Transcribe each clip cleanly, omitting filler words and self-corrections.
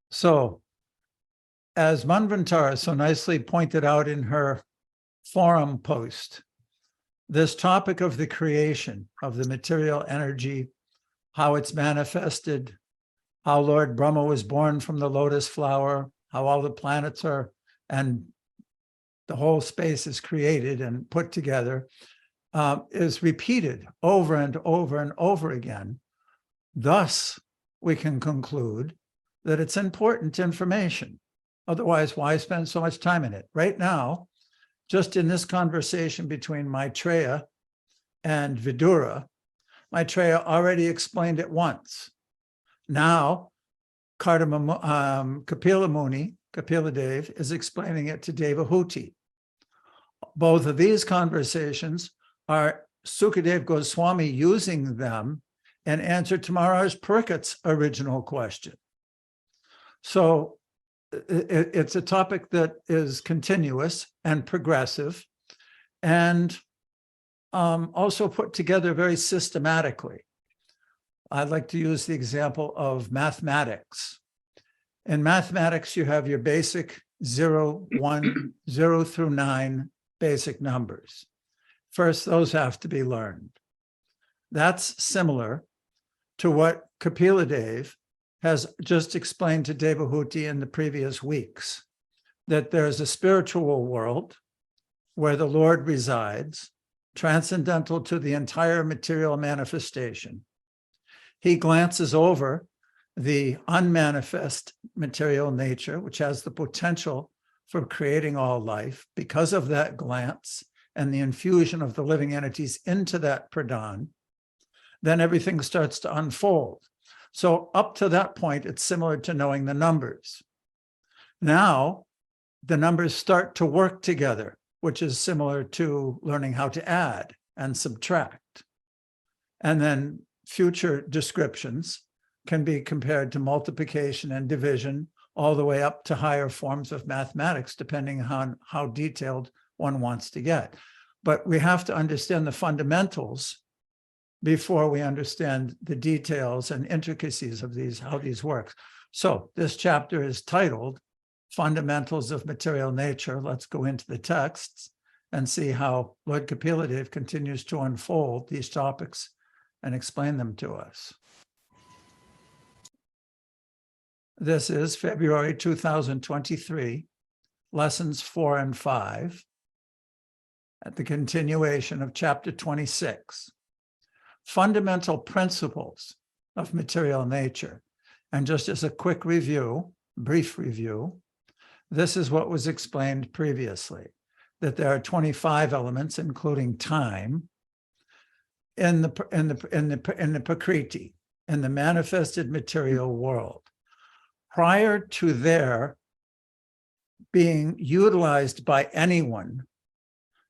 So, as Manvantara so nicely pointed out in her forum post, this topic of the creation of the material energy, how it's manifested, how Lord Brahma was born from the lotus flower, how all the planets are, and the whole space is created and put together, is repeated over and over and over again. Thus, we can conclude that it's important information. Otherwise, why spend so much time in it? Right now, just in this conversation between Maitreya and Vidura, Maitreya already explained it once. Now, Kapila Muni, Kapila Dev, is explaining it to Devahuti. Both of these conversations are Sukadev Goswami using them in answer to Maharaj Parikat's original question. So it's a topic that is continuous and progressive, and also put together very systematically. I'd like to use the example of mathematics. In mathematics, you have your basic 0, 1, 0 through 9 basic numbers. First, those have to be learned. That's similar to what Kapila Dev has just explained to Devahuti in the previous weeks, that there's a spiritual world where the Lord resides, transcendental to the entire material manifestation. He glances over the unmanifest material nature, which has the potential for creating all life. Because of that glance and the infusion of the living entities into that pradhan, then everything starts to unfold. So up to that point, it's similar to knowing the numbers. Now, the numbers start to work together, which is similar to learning how to add and subtract. And then future descriptions can be compared to multiplication and division, all the way up to higher forms of mathematics, depending on how detailed one wants to get. But we have to understand the fundamentals before we understand the details and intricacies of these, how these work. So this chapter is titled Fundamentals of Material Nature. Let's go into the texts and see how Lord Kapila Dev continues to unfold these topics and explain them to us. This is February 2023, lessons 4 and 5, at the continuation of chapter 26. Fundamental principles of material nature. And just as a quick review, brief review, this is what was explained previously, that there are 25 elements, including time, in the Prakriti, in the manifested material world. Prior to their being utilized by anyone,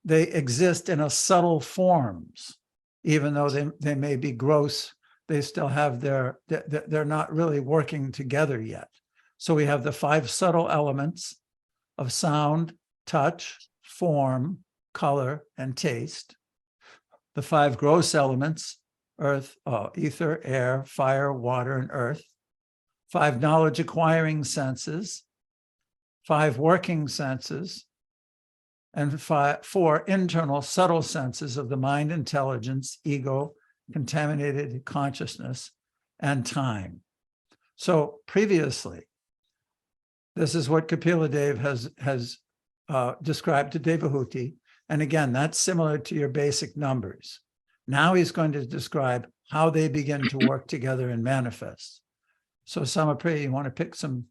they exist in a subtle forms. Even though they may be gross, they still have they're not really working together yet. So we have the 5 subtle elements of sound, touch, form, color, and taste. The 5 gross elements, earth, ether, air, fire, water, and earth. 5 knowledge acquiring senses, 5 working senses, and 4 internal subtle senses of the mind, intelligence, ego, contaminated consciousness, and time. So previously, this is what Kapila Dev has described to Devahuti. And again, that's similar to your basic numbers. Now he's going to describe how they begin to work together and manifest. So Samapriya, you want to pick some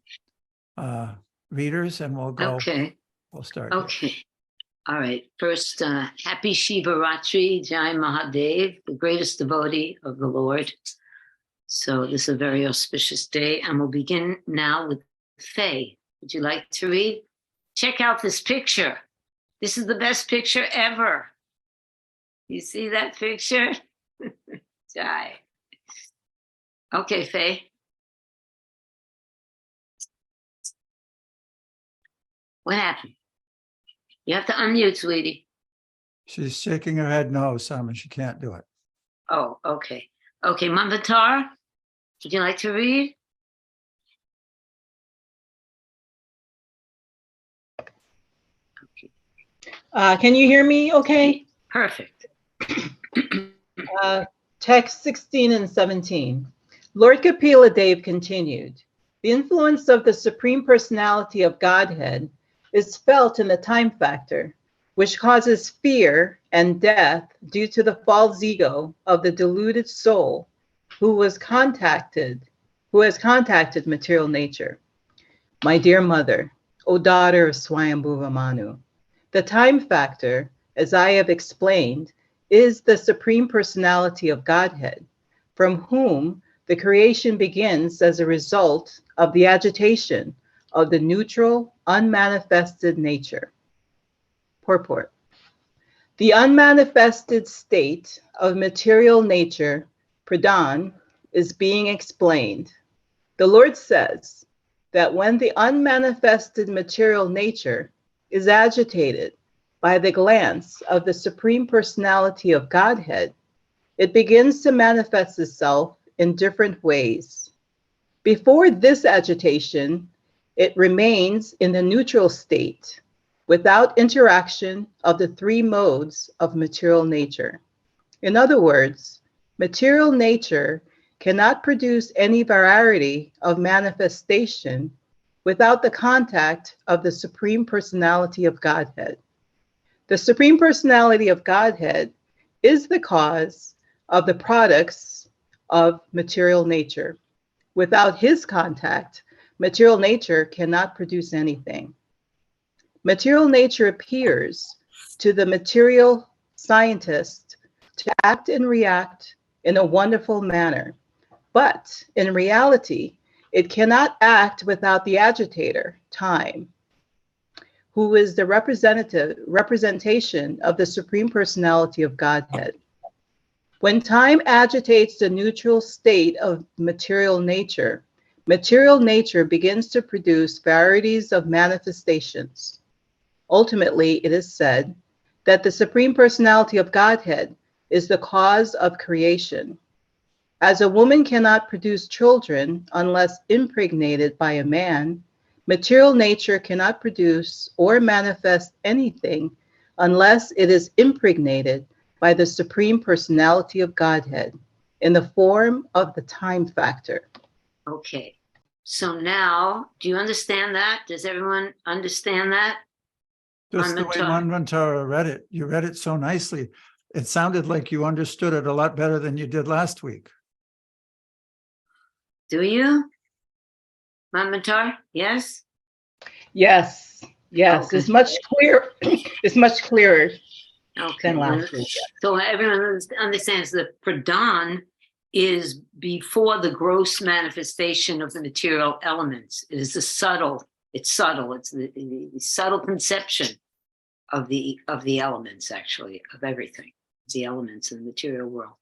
readers and we'll go. Okay. We'll start. Okay. Here. All right. First, happy Shivaratri, Jai Mahadev, the greatest devotee of the Lord. So this is a very auspicious day. And we'll begin now with Faye. Would you like to read? Check out this picture. This is the best picture ever. You see that picture? Jai. Okay, Faye. What happened? You have to unmute, sweetie. She's shaking her head no, Simon. She can't do it. Oh, okay. Okay, Manvatar, would you like to read? Can you hear me okay? Perfect. Text 16 and 17. Lord Kapila Dev continued, the influence of the Supreme Personality of Godhead is felt in the time factor, which causes fear and death due to the false ego of the deluded soul who has contacted material nature. My dear mother, O daughter of Swayambhuva Manu, the time factor, as I have explained, is the Supreme Personality of Godhead, from whom the creation begins as a result of the agitation of the neutral, unmanifested nature. Purport. The unmanifested state of material nature, Pradhan, is being explained. The Lord says that when the unmanifested material nature is agitated by the glance of the Supreme Personality of Godhead, it begins to manifest itself in different ways. Before this agitation, it remains in the neutral state, without interaction of the three modes of material nature. In other words, material nature cannot produce any variety of manifestation without the contact of the Supreme Personality of Godhead. The Supreme Personality of Godhead is the cause of the products of material nature. Without his contact, material nature cannot produce anything. Material nature appears to the material scientist to act and react in a wonderful manner. But in reality, it cannot act without the agitator, time, who is the representation of the Supreme Personality of Godhead. When time agitates the neutral state of material nature begins to produce varieties of manifestations. Ultimately, it is said that the Supreme Personality of Godhead is the cause of creation. As a woman cannot produce children unless impregnated by a man, material nature cannot produce or manifest anything unless it is impregnated by the Supreme Personality of Godhead in the form of the time factor. Okay. So now, do you understand that? Does everyone understand that? Just the way Manvantara read it. You read it so nicely. It sounded like you understood it a lot better than you did last week. Do you? Manvantar? Yes? Yes. Okay. It's much clearer. It's much clearer Okay. than last week. So everyone understands that Pradhan is before the gross manifestation of the material elements. It is it's subtle. It's the subtle conception of the elements, actually, of everything, the elements in the material world.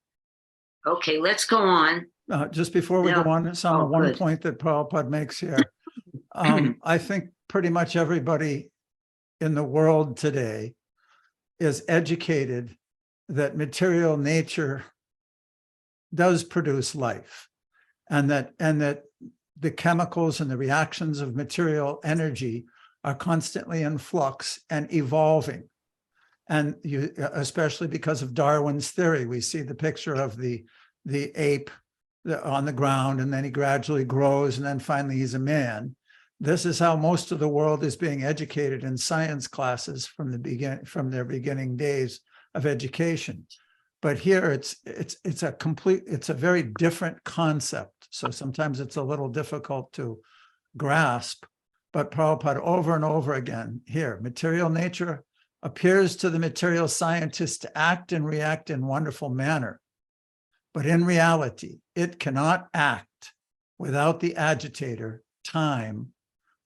Okay, let's go on. Just before we go on, Sama, one good. point that Prabhupada makes here. I think pretty much everybody in the world today is educated that material nature does produce life, and that the chemicals and the reactions of material energy are constantly in flux and evolving. And you, especially because of Darwin's theory, we see the picture of the ape on the ground, and then he gradually grows, and then finally he's a man. This is how most of the world is being educated in science classes from their beginning days of education. But here it's a very different concept. So sometimes it's a little difficult to grasp, but Prabhupada over and over again here, material nature appears to the material scientist to act and react in wonderful manner. But in reality, it cannot act without the agitator, time,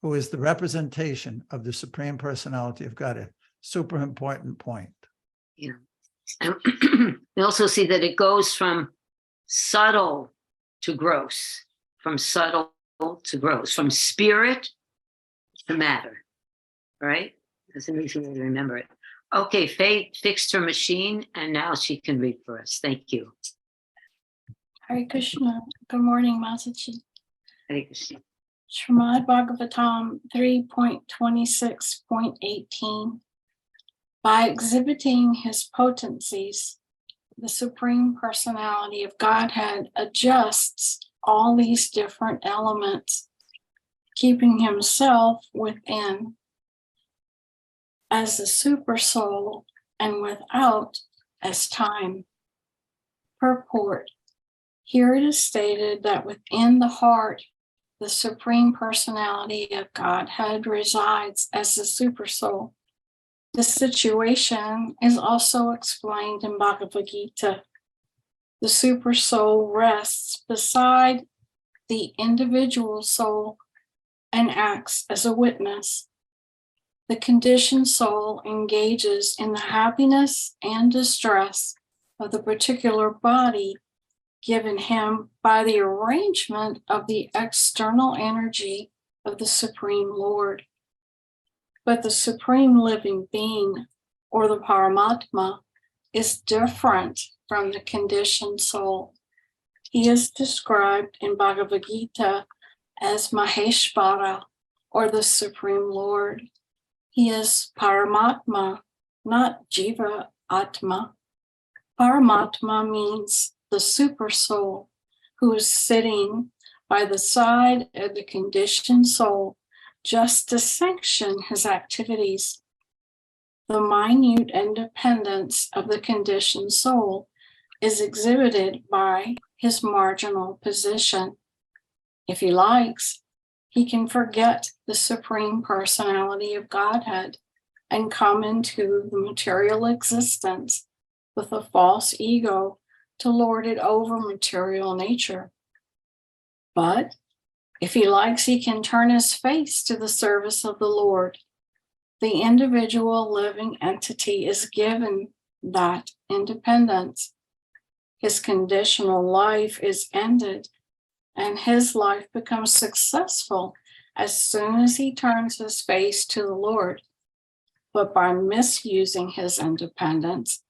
who is the representation of the Supreme Personality of Godhead. Super important point. Yeah. And we also see that it goes from subtle to gross, from subtle to gross, from spirit to matter, right? That's an easy way to remember it. Okay, Faye fixed her machine, and now she can read for us. Thank you. Hare Krishna. Good morning, Mataji. Hare Krishna. Srimad Bhagavatam 3.26.18. By exhibiting his potencies, the Supreme Personality of Godhead adjusts all these different elements, keeping himself within as the super soul and without as time. Purport. Here it is stated that within the heart, the Supreme Personality of Godhead resides as the super soul. This situation is also explained in Bhagavad Gita. The super soul rests beside the individual soul and acts as a witness. The conditioned soul engages in the happiness and distress of the particular body given him by the arrangement of the external energy of the Supreme Lord. But the Supreme Living Being, or the Paramatma, is different from the conditioned soul. He is described in Bhagavad Gita as Maheshvara, or the Supreme Lord. He is Paramatma, not Jiva Atma. Paramatma means the super soul who is sitting by the side of the conditioned soul just to sanction his activities. The minute independence of the conditioned soul is exhibited by his marginal position. If he likes, he can forget the Supreme Personality of Godhead and come into the material existence with a false ego to lord it over material nature. But if he likes, he can turn his face to the service of the Lord. The individual living entity is given that independence. His conditional life is ended, and his life becomes successful as soon as he turns his face to the Lord. But by misusing his independence,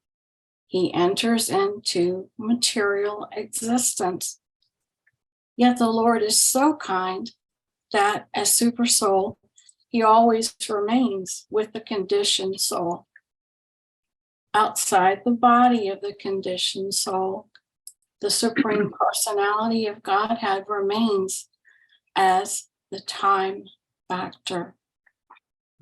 he enters into material existence. Yet the Lord is so kind that as super soul, he always remains with the conditioned soul. Outside the body of the conditioned soul, the Supreme Personality of Godhead remains as the time factor.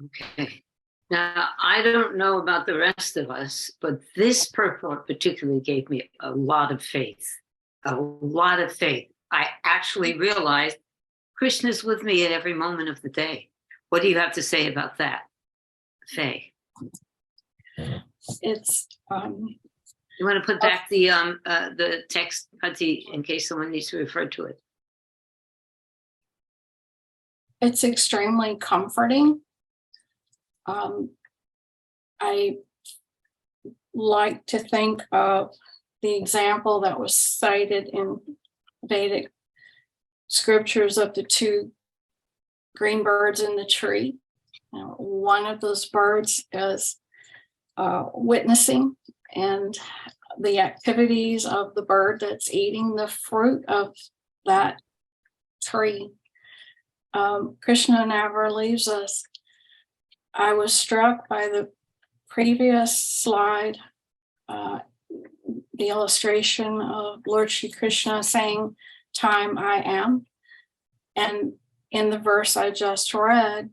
Okay. Now, I don't know about the rest of us, but this purport particularly gave me a lot of faith. A lot of faith. I actually realized Krishna's with me at every moment of the day. What do you have to say about that, Faye? It's You want to put back the text, Pati, in case someone needs to refer to it? it's extremely comforting. I like to think of the example that was cited in Vedic scriptures of the two green birds in the tree. One of those birds is witnessing and the activities of the bird that's eating the fruit of that tree. Krishna never leaves us. I was struck by the previous slide, the illustration of Lord Shri Krishna saying, "Time I am." And in the verse I just read,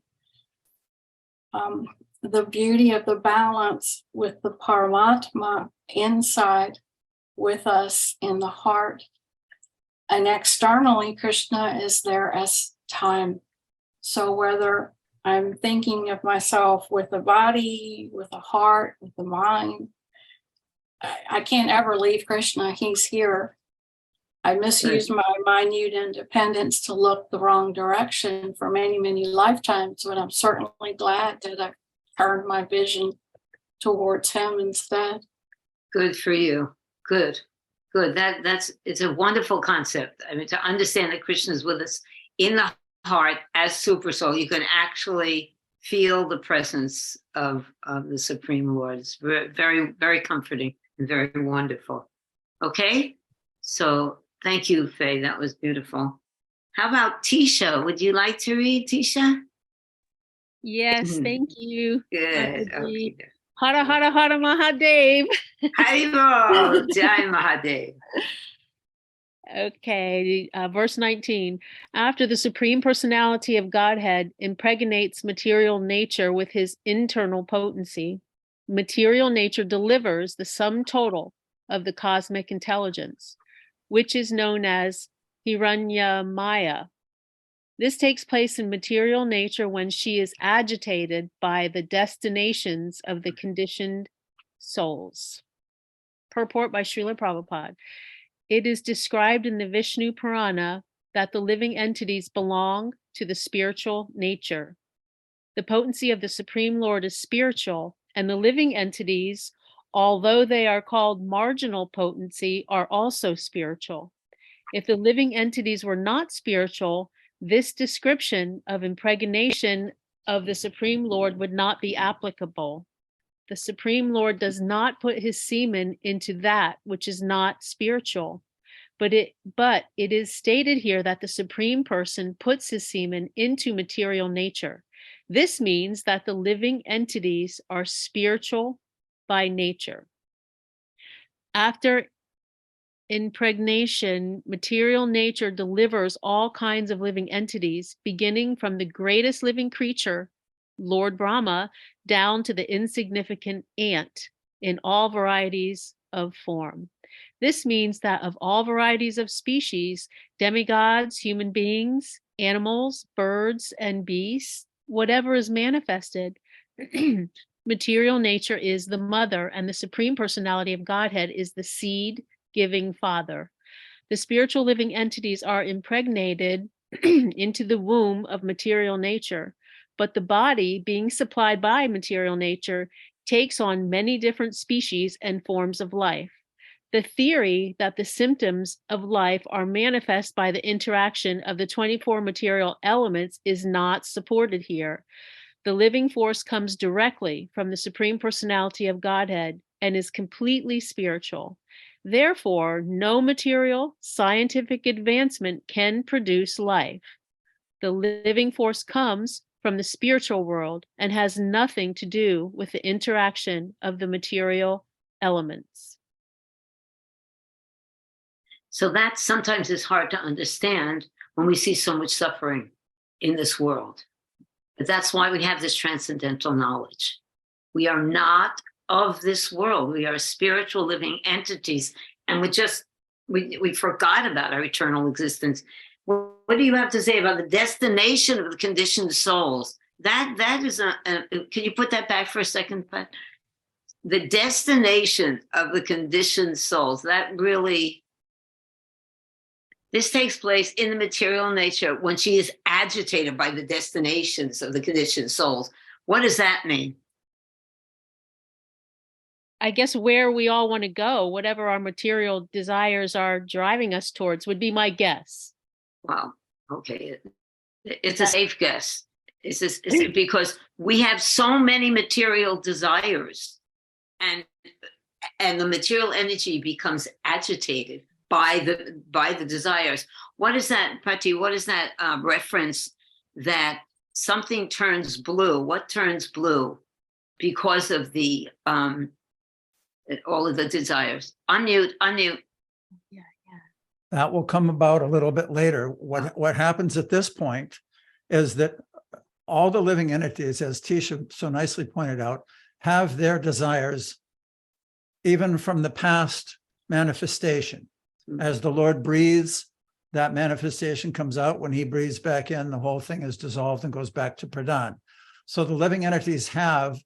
the beauty of the balance with the Paramatma inside with us in the heart. And externally, Krishna is there as time. So whether I'm thinking of myself with the body, with the heart, with the mind, I can't ever leave Krishna. He's here. I misused my minute independence to look the wrong direction for many, many lifetimes, but I'm certainly glad that I've turned my vision towards him instead. Good for you. Good. It's a wonderful concept. I mean, to understand that Krishna is with us in the heart as super soul, you can actually feel the presence of the Supreme Lord. It's very, very, very comforting and very wonderful. Okay, so thank you, Faye. That was beautiful. How about Tisha? Would you like to read, Tisha? Yes, thank you. Good. Mataji. Okay. Hara Hara Hara Mahadev. Haribo, Jai Mahadev. Okay, verse 19. After the Supreme Personality of Godhead impregnates material nature with his internal potency, material nature delivers the sum total of the cosmic intelligence, which is known as Hiranyamaya. This takes place in material nature when she is agitated by the destinations of the conditioned souls. Purport by Srila Prabhupada. It is described in the Vishnu Purana that the living entities belong to the spiritual nature. The potency of the Supreme Lord is spiritual, and the living entities, although they are called marginal potency, are also spiritual. If the living entities were not spiritual, this description of impregnation of the Supreme Lord would not be applicable. The Supreme Lord does not put his semen into that which is not spiritual, but it is stated here that the Supreme Person puts his semen into material nature. This means that the living entities are spiritual by nature. After impregnation, material nature delivers all kinds of living entities, beginning from the greatest living creature, Lord Brahma, down to the insignificant ant in all varieties of form. This means that of all varieties of species, demigods, human beings, animals, birds, and beasts, whatever is manifested, material nature is the mother, and the Supreme Personality of Godhead is the seed-giving father. The spiritual living entities are impregnated into the womb of material nature, but the body, being supplied by material nature, takes on many different species and forms of life. The theory that the symptoms of life are manifest by the interaction of the 24 material elements is not supported here. The living force comes directly from the Supreme Personality of Godhead and is completely spiritual. Therefore, no material scientific advancement can produce life. The living force comes from the spiritual world and has nothing to do with the interaction of the material elements. So that sometimes is hard to understand when we see so much suffering in this world. But that's why we have this transcendental knowledge. We are not of this world. We are spiritual living entities. And we forgot about our eternal existence. What do you have to say about the destination of the conditioned souls? That is can you put that back for a second, Pat? The destination of the conditioned souls, that really, this takes place in the material nature when she is agitated by the destinations of the conditioned souls. What does that mean? I guess where we all want to go, whatever our material desires are driving us towards, would be my guess. Wow. Okay. It's a safe guess. It's because we have so many material desires, and the material energy becomes agitated by the desires. What is that, Pati? What is that reference that something turns blue? What turns blue because of the all of the desires? Unmute. Yeah. That will come about a little bit later. What happens at this point is that all the living entities, as Tisha so nicely pointed out, have their desires even from the past manifestation. As the Lord breathes, that manifestation comes out. When he breathes back in, the whole thing is dissolved and goes back to Pradhan. So the living entities have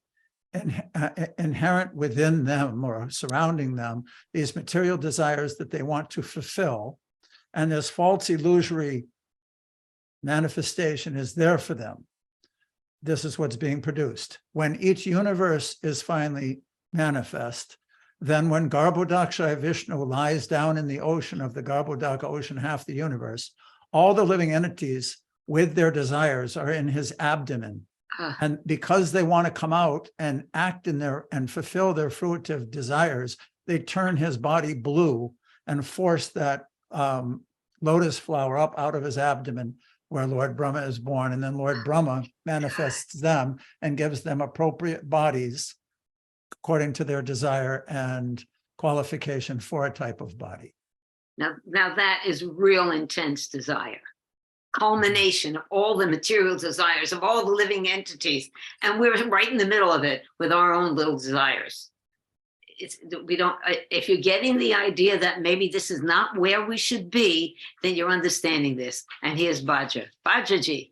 inherent within them or surrounding them these material desires that they want to fulfill. And this false illusory manifestation is there for them. This is what's being produced. When each universe is finally manifest, then when Garbhodakshaya Vishnu lies down in the ocean of the Garbhodaka ocean, half the universe, all the living entities with their desires are in his abdomen. And because they want to come out and act in their and fulfill their fruitive desires, they turn his body blue and force that lotus flower up out of his abdomen where Lord Brahma is born. And then Lord Brahma manifests them and gives them appropriate bodies according to their desire and qualification for a type of body. Now that is real intense desire, culmination of all the material desires of all the living entities, and we're right in the middle of it with our own little desires. We don't. If you're getting the idea that maybe this is not where we should be, then you're understanding this. And here's Bajra. Bajraji.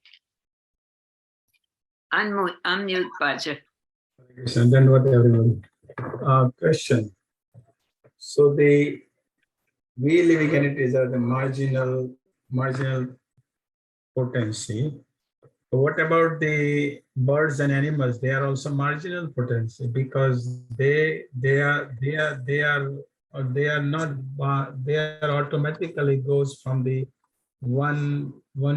Unmute Bajra. And then what everyone. Question. So we living entities are the marginal potency. So what about the birds and animals? They are also marginal potency because they are automatically goes from the one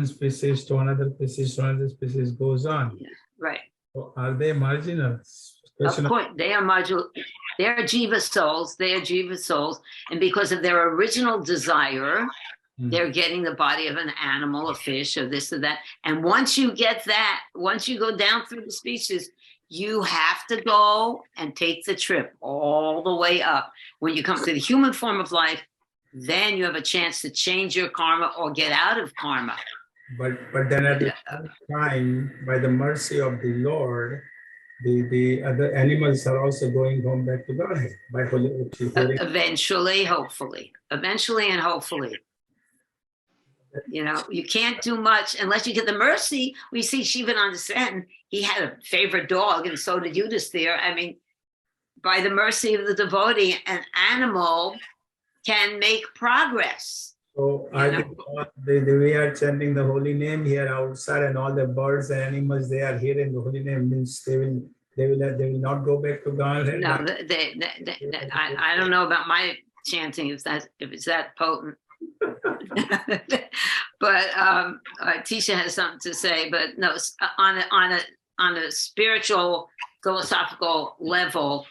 species to another species goes on. Yeah, right. So are they marginal? Of course, they are marginal. They are jiva souls. They are jiva souls, and because of their original desire, they're getting the body of an animal, a fish, or this or that. And once you get that, once you go down through the species, you have to go and take the trip all the way up. When you come to the human form of life, then you have a chance to change your karma or get out of karma. But then at the same time, by the mercy of the Lord, the other animals are also going home back to Godhead by Eventually, hopefully. Eventually and hopefully. You know, you can't do much unless you get the mercy. We see Shivananda Sen, he had a favorite dog, and so did Yudhisthira. I mean, by the mercy of the devotee, an animal can make progress. So I think we are chanting the holy name here outside, and all the birds and animals, they are hearing the holy name, means they will not go back to God. No, I don't know about my chanting if it's that potent. But Tisha has something to say. But no, on a spiritual, philosophical level,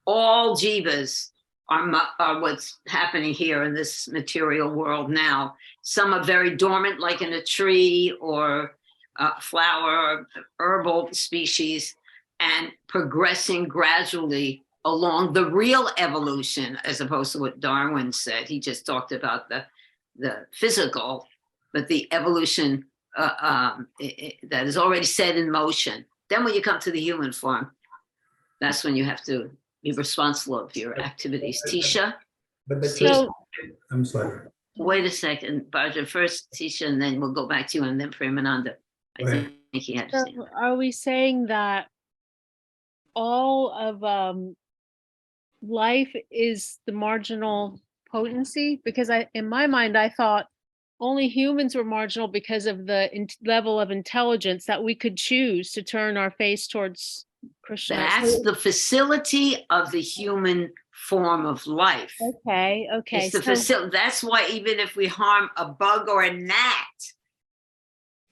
all jivas are what's happening here in this material world now. Some are very dormant, like in a tree or a flower or herbal species, and progressing gradually along the real evolution, as opposed to what Darwin said. He just talked about the physical, but the evolution that is already set in motion. Then when you come to the human form, that's when you have to be responsible of your activities. Tisha? I'm sorry. Wait a second, Bajra. First Tisha, and then we'll go back to you, and then Premananda. I think he had to say. So are we saying that all of life is the marginal potency? Because in my mind, I thought only humans were marginal because of the level of intelligence that we could choose to turn our face towards Krishna. That's the facility of the human form of life. Okay. It's the facility. That's why even if we harm a bug or a gnat,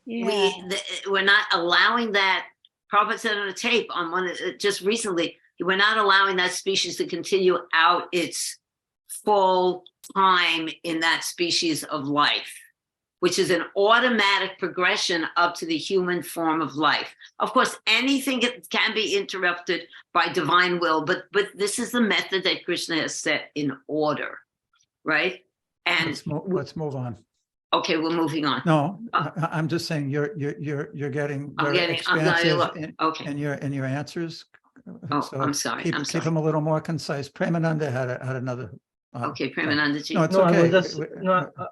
we're not allowing that. Prabhupada said on a tape on one just recently, we're not allowing that species to continue out its full time in that species of life, which is an automatic progression up to the human form of life. Of course, anything can be interrupted by divine will, but this is the method that Krishna has set in order, right? And let's move on. Okay, we're moving on. No, I'm just saying you're getting very expansive in your answers. Oh, so I'm sorry. Keep them a little more concise. Premananda had another. Okay, Premananda ji. No, it's okay.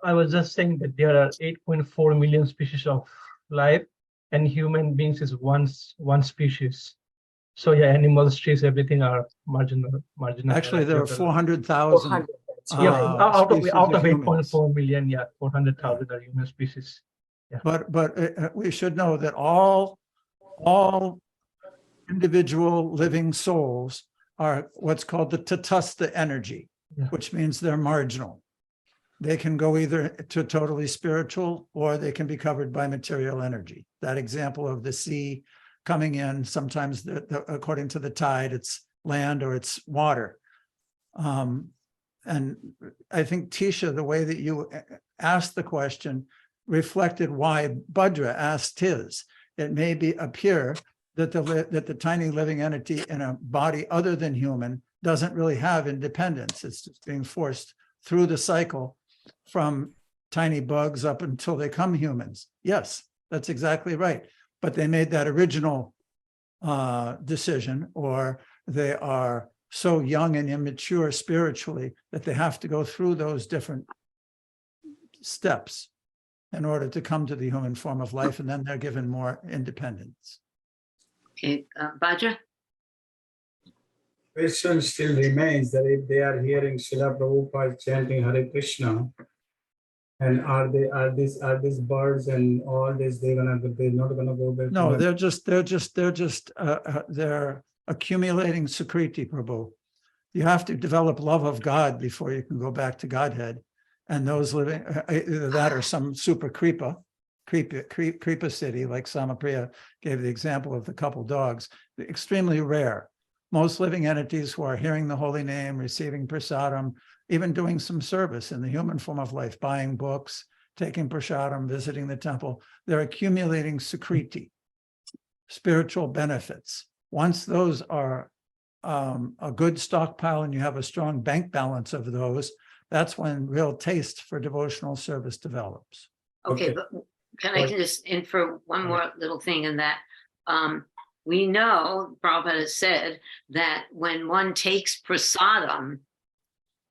I was just saying that there are 8.4 million species of life, and human beings is one species. So yeah, animals, trees, everything are marginal. Actually, there are 400,000. Yeah, out of 8.4 million, 400,000 are human species. Yeah. But we should know that all individual living souls are what's called the tatastha energy, which means they're marginal. They can go either to totally spiritual or they can be covered by material energy. That example of the sea coming in, sometimes according to the tide, it's land or it's water. And I think, Tisha, the way that you asked the question reflected why Bhadra asked his. It may appear that the tiny living entity in a body other than human doesn't really have independence. It's just being forced through the cycle from tiny bugs up until they come humans. Yes, that's exactly right. But they made that original decision, or they are so young and immature spiritually that they have to go through those different steps in order to come to the human form of life, and then they're given more independence. Okay, Bhadra? Question still remains that if they are hearing Srila Prabhupada chanting Hare Krishna, and are these birds and all this, they're not gonna go back? No, they're accumulating Sukriti, Prabhu. You have to develop love of God before you can go back to Godhead. And those living, either that or some super creepa city, like Samapriya gave the example of the couple dogs, extremely rare. Most living entities who are hearing the holy name, receiving prasadam, even doing some service in the human form of life, buying books, taking prasadam, visiting the temple, they're accumulating Sukriti, spiritual benefits. Once those are a good stockpile and you have a strong bank balance of those, that's when real taste for devotional service develops. Okay, but can I just infer one more little thing in that? We know, Prabhupada has said, that when one takes prasadam,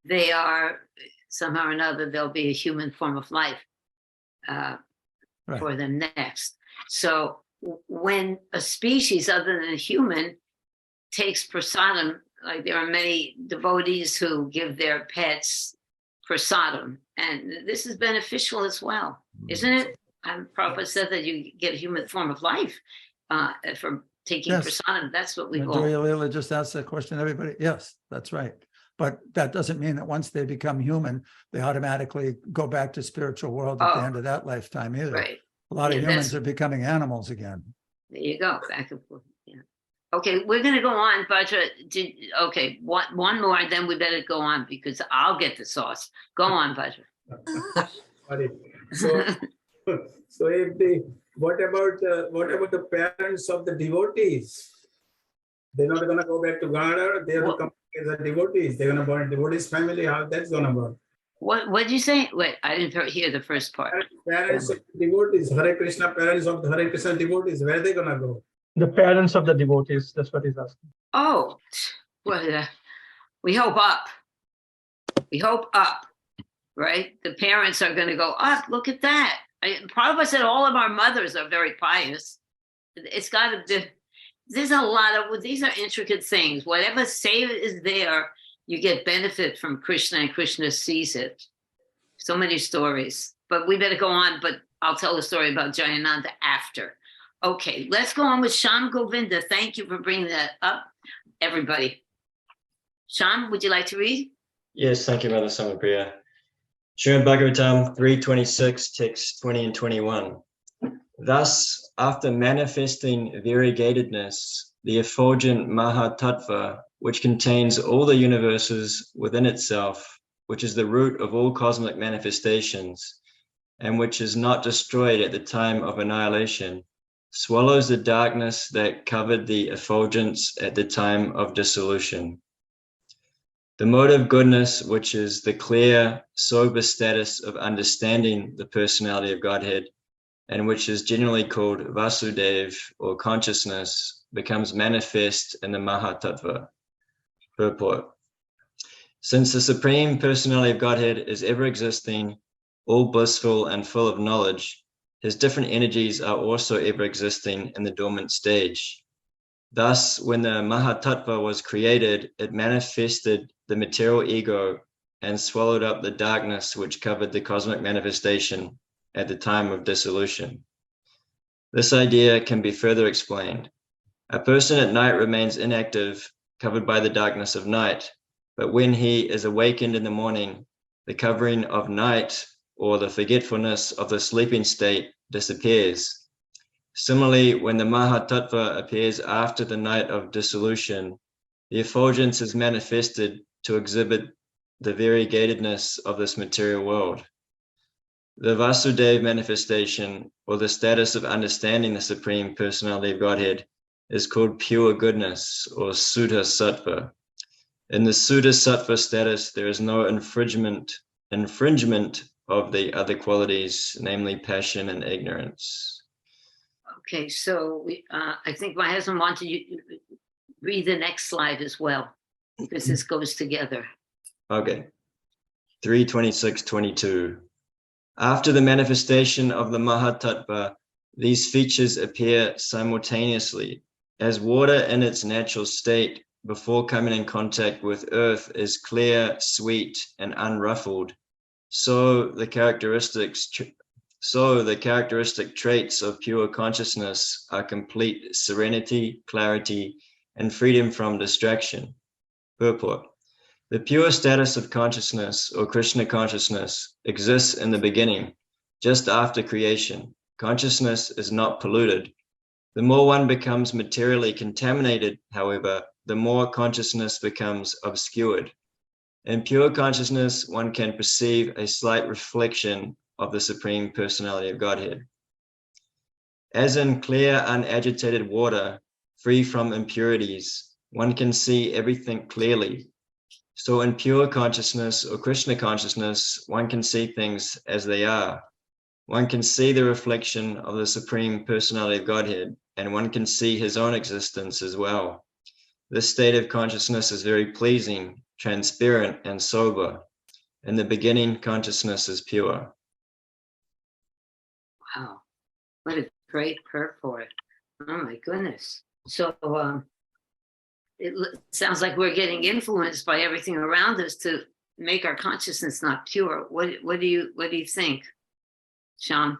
they are, somehow or another, there'll be a human form of life for them next. So when a species other than a human takes prasadam, like there are many devotees who give their pets prasadam, and this is beneficial as well, isn't it? Prabhupada said that you get a human form of life from taking prasadam. That's what we all. Madhurya Leela just asked that question. Everybody, yes, that's right. But that doesn't mean that once they become human, they automatically go back to spiritual world at the end of that lifetime either. Right. A lot of humans are becoming animals again. There you go, back and forth. Yeah. Okay, we're going to go on, Bhadra. Okay, one more, and then we better go on because I'll get the sauce. Go on, Bhadra. So if what about the parents of the devotees? They're not going to go back to Gada. They have to come as devotees. They're going to born devotees family. How that's going to work? What did you say? Wait, I didn't hear the first part. Parents of devotees, Hare Krishna parents of the Hare Krishna devotees, where are they going to go? The parents of the devotees, that's what he's asking. Oh, well, we hope up. We hope up, right? The parents are going to go up. Look at that. Prabhupada said all of our mothers are very pious. It's got to be, there's a lot of, these are intricate things. Whatever seva is there, you get benefit from Krishna, and Krishna sees it. So many stories, but we better go on, but I'll tell the story about Jayananda after. Okay, let's go on with Sham Govinda. Thank you for bringing that up, everybody. Sham, would you like to read? Yes, thank you, Mother Samapriya. Srimad Bhagavatam 3:26, text 20 and 21. Thus, after manifesting variegatedness, the effulgent Mahatattva, which contains all the universes within itself, which is the root of all cosmic manifestations, and which is not destroyed at the time of annihilation, swallows the darkness that covered the effulgence at the time of dissolution. The mode of goodness, which is the clear, sober status of understanding the personality of Godhead, and which is generally called Vasudev or consciousness, becomes manifest in the Mahatattva. Purport. Since the Supreme Personality of Godhead is ever existing, all blissful and full of knowledge, his different energies are also ever existing in the dormant stage. Thus, when the Mahatattva was created, it manifested the material ego and swallowed up the darkness which covered the cosmic manifestation at the time of dissolution. This idea can be further explained. A person at night remains inactive, covered by the darkness of night, but when he is awakened in the morning, the covering of night or the forgetfulness of the sleeping state disappears. Similarly, when the Mahatattva appears after the night of dissolution, the effulgence is manifested to exhibit the variegatedness of this material world. The Vasudeva manifestation, or the status of understanding the Supreme Personality of Godhead, is called pure goodness or Sudha Sattva. In the Sudha Sattva status, there is no infringement of the other qualities, namely passion and ignorance. Okay, so I think my husband wanted you to read the next slide as well, because this goes together. Okay. 3:26:22. After the manifestation of the Mahatattva, these features appear simultaneously. As water in its natural state, before coming in contact with earth, is clear, sweet, and unruffled, so the characteristic traits of pure consciousness are complete serenity, clarity, and freedom from distraction. Purport. The pure status of consciousness, or Krishna consciousness, exists in the beginning, just after creation. Consciousness is not polluted. The more one becomes materially contaminated, however, the more consciousness becomes obscured. In pure consciousness, one can perceive a slight reflection of the Supreme Personality of Godhead. As in clear, unagitated water, free from impurities, one can see everything clearly. So in pure consciousness or Krishna consciousness, one can see things as they are. One can see the reflection of the Supreme Personality of Godhead, and one can see his own existence as well. This state of consciousness is very pleasing, transparent, and sober. In the beginning, consciousness is pure. Wow, what a great purport. Oh my goodness. So it sounds like we're getting influenced by everything around us to make our consciousness not pure. What do you think, Sean?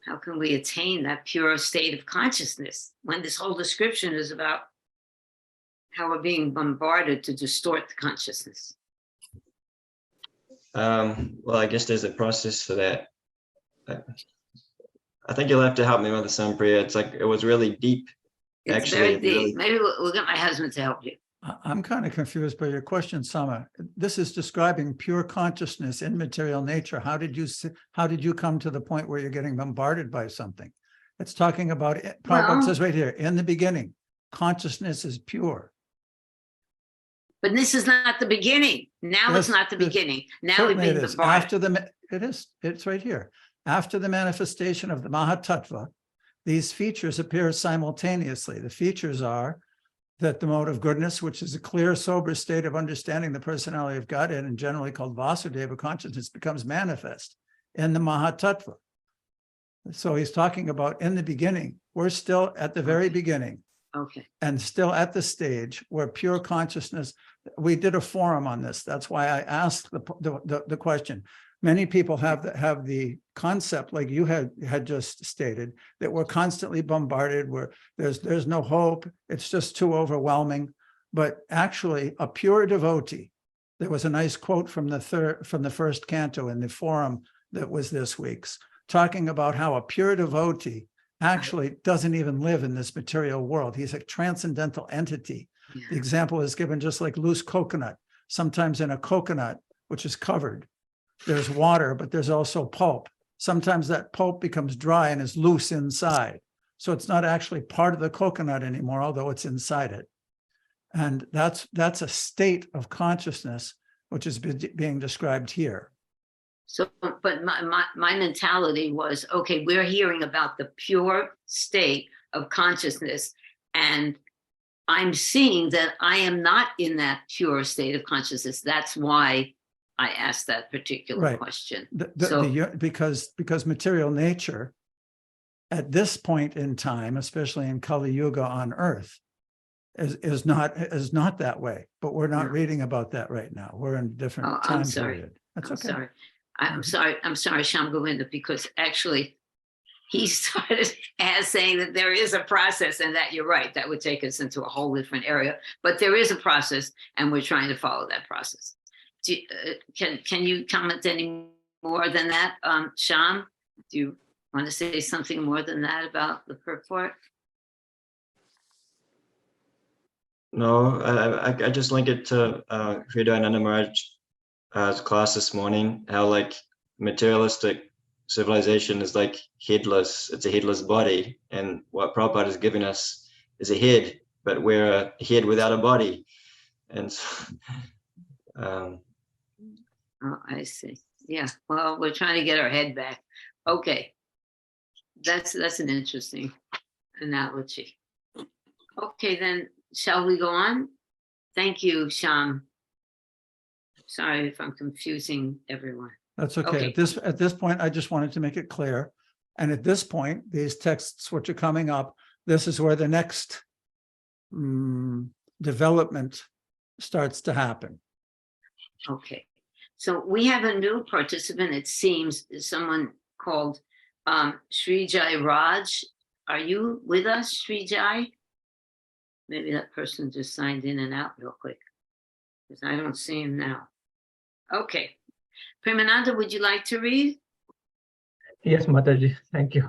How can we attain that pure state of consciousness when this whole description is about how we're being bombarded to distort the consciousness? Well, I guess there's a process for that. I think you'll have to help me with some, Priya. It's like, it was really deep. It's Actually, very deep. really... Maybe we'll get my husband to help you. I'm kind of confused by your question, Sama. This is describing pure consciousness in material nature. How did you come to the point where you're getting bombarded by something? It's talking about it. Prabhupada says right here, in the beginning, consciousness is pure. But this is not the beginning. Now it's not the beginning. Now we've been bombarded. It's right here. After the manifestation of the Mahatattva, these features appear simultaneously. The features are that the mode of goodness, which is a clear, sober state of understanding the personality of Godhead and generally called Vasudeva consciousness, becomes manifest in the Mahatattva. So he's talking about in the beginning. We're still at the very beginning. Okay. And still at the stage where pure consciousness, we did a forum on this. That's why I asked the question. Many people have the concept, like you had just stated, that we're constantly bombarded, where there's no hope, it's just too overwhelming. But actually, a pure devotee, there was a nice quote from the first canto in the forum that was this week's, talking about how a pure devotee actually doesn't even live in this material world. He's a transcendental entity. Yeah. The example is given just like loose coconut. Sometimes in a coconut, which is covered, there's water, but there's also pulp. Sometimes that pulp becomes dry and is loose inside. So it's not actually part of the coconut anymore, although it's inside it. And that's a state of consciousness, which is being described here. So, but my mentality was, okay, we're hearing about the pure state of consciousness, and I'm seeing that I am not in that pure state of consciousness. That's why I asked that particular question. Because material nature, at this point in time, especially in Kali Yuga on Earth, is not that way. But we're not reading about that right now. We're in a different time period. That's okay. Sorry. I'm sorry, Shyam Govinda, because actually he started as saying that there is a process, and that you're right, that would take us into a whole different area. But there is a process, and we're trying to follow that process. Can you comment any more than that, Shyam? Do you want to say something more than that about the purport? No, I just link it to Hridaya Ananda Maharaj's class this morning, how like materialistic civilization is like headless. It's a headless body. And what Prabhupada is giving us is a head, but we're a head without a body. And so, Oh, I see. Yeah. Well, we're trying to get our head back. Okay. That's an interesting analogy. Okay, then shall we go on? Thank you, Sham. Sorry if I'm confusing everyone. That's okay. Okay. At this point, I just wanted to make it clear. And at this point, these texts which are coming up, this is where the next development starts to happen. Okay. So we have a new participant, it seems, someone called Srijai Raj. Are you with us, Srijai? Maybe that person just signed in and out real quick, because I don't see him now. Okay. Premananda, would you like to read? Yes, Mataji, thank you.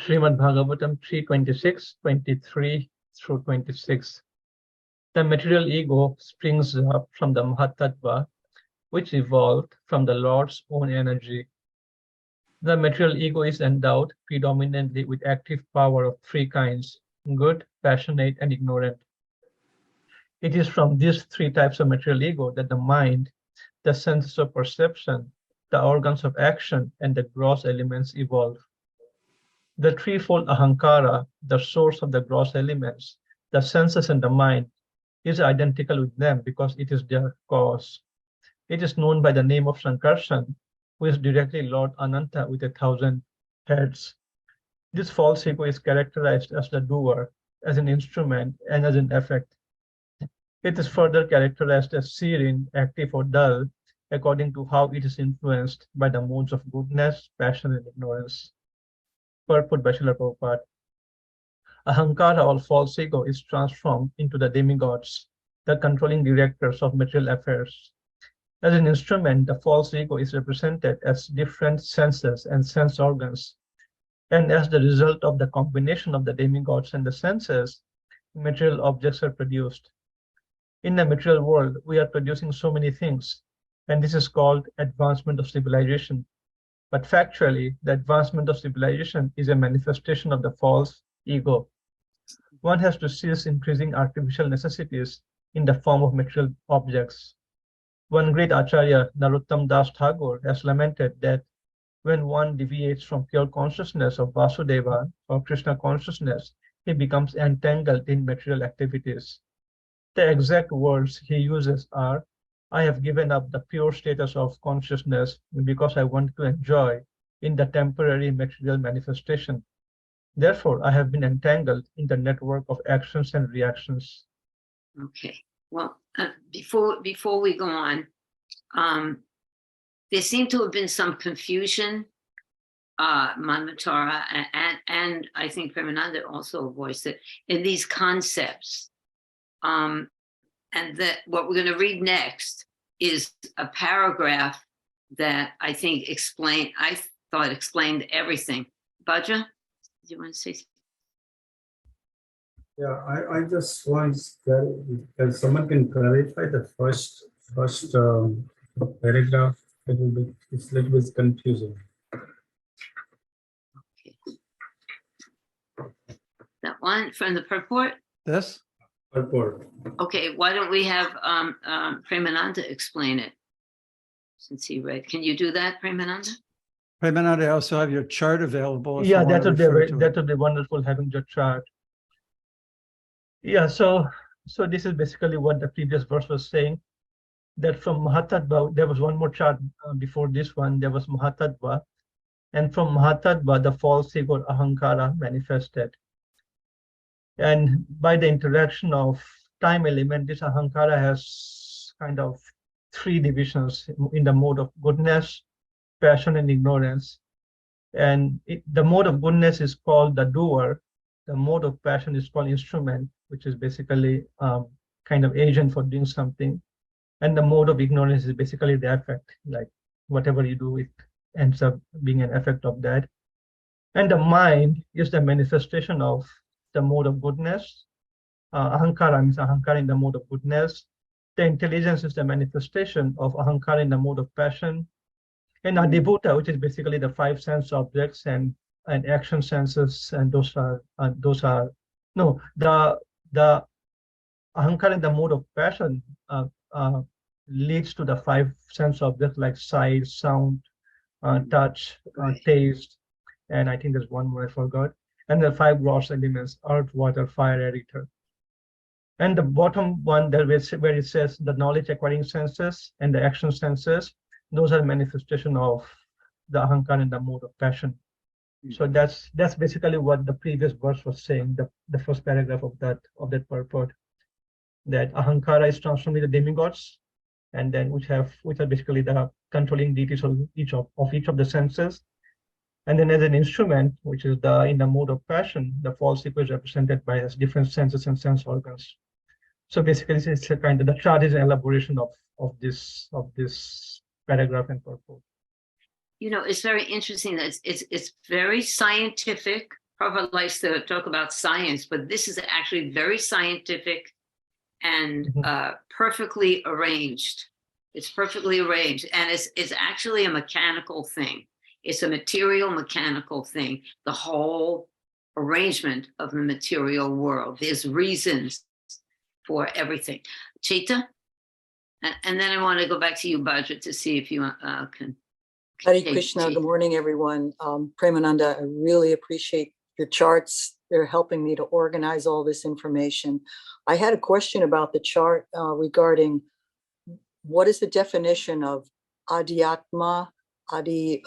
Srimad Bhagavatam 3:26, 23 through 26. The material ego springs up from the Mahatattva, which evolved from the Lord's own energy. The material ego is endowed predominantly with active power of three kinds: good, passionate, and ignorant. It is from these three types of material ego that the mind, the senses of perception, the organs of action, and the gross elements evolve. The threefold ahankara, the source of the gross elements, the senses, and the mind, is identical with them because it is their cause. It is known by the name of Sankarshan, who is directly Lord Ananta with 1,000 heads. This false ego is characterized as the doer, as an instrument, and as an effect. It is further characterized as serene, active, or dull, according to how it is influenced by the modes of goodness, passion, and ignorance. Purport by Srila Prabhupada. Ahankara, or false ego, is transformed into the demigods, the controlling directors of material affairs. As an instrument, the false ego is represented as different senses and sense organs. And as the result of the combination of the demigods and the senses, material objects are produced. In the material world, we are producing so many things, and this is called advancement of civilization. But factually, the advancement of civilization is a manifestation of the false ego. One has to cease increasing artificial necessities in the form of material objects. One great Acharya, Narottam Das Tagore, has lamented that when one deviates from pure consciousness of Vasudeva or Krishna consciousness, he becomes entangled in material activities. The exact words he uses are, "I have given up the pure status of consciousness because I want to enjoy in the temporary material manifestation. Therefore, I have been entangled in the network of actions and reactions." Okay. Well, before we go on, there seemed to have been some confusion, Manmatara, and I think Premananda also voiced it, in these concepts. And that what we're going to read next is a paragraph that I think explained everything. Bhadra, do you want to say something? Yeah, I just want that someone can clarify the first paragraph. It's a little bit confusing. Okay. That one from the purport? This? Purport. Okay, why don't we have Premananda explain it, since he read. Can you do that, Premananda? Premananda, I also have your chart available. Yeah, that would be wonderful, having your chart. Yeah, so this is basically what the previous verse was saying, that from Mahatattva, there was one more chart before this one, there was Mahatattva, and from Mahatattva, the false ego Ahankara manifested. And by the interaction of time element, this Ahankara has kind of three divisions in the mode of goodness, passion, and ignorance. And the mode of goodness is called the doer. The mode of passion is called instrument, which is basically kind of agent for doing something. And the mode of ignorance is basically the effect, like whatever you do, it ends up being an effect of that. And the mind is the manifestation of the mode of goodness. Ahankara means Ahankara in the mode of goodness. The intelligence is the manifestation of Ahankara in the mode of passion. And adibhuta, which is basically the five sense objects and action senses, and those are no, the ahankara in the mode of passion leads to the five sense objects like sight, sound, touch, taste, and I think there's one more I forgot. And the five gross elements: earth, water, fire, air, ether. And the bottom one, where it says the knowledge acquiring senses and the action senses, those are manifestation of the ahankara in the mode of passion. So that's basically what the previous verse was saying, the first paragraph of that purport, that ahankara is transformed into demigods, and then which are basically the controlling deities of each of the senses. And then as an instrument, which is in the mode of passion, the false ego is represented by as different senses and sense organs. So basically, it's a kind of the chart is an elaboration of this paragraph and purport. You know, it's very interesting that it's very scientific. Prabhupada likes to talk about science, but this is actually very scientific and perfectly arranged. It's perfectly arranged, and it's actually a mechanical thing. It's a material mechanical thing, the whole arrangement of the material world. There's reasons for everything. Cheta? And then I want to go back to you, Bhadra, to see if you can. Hare Krishna, good morning, everyone. Premananda, I really appreciate your charts. They're helping me to organize all this information. I had a question about the chart regarding what is the definition of adhyatma, adibhuta,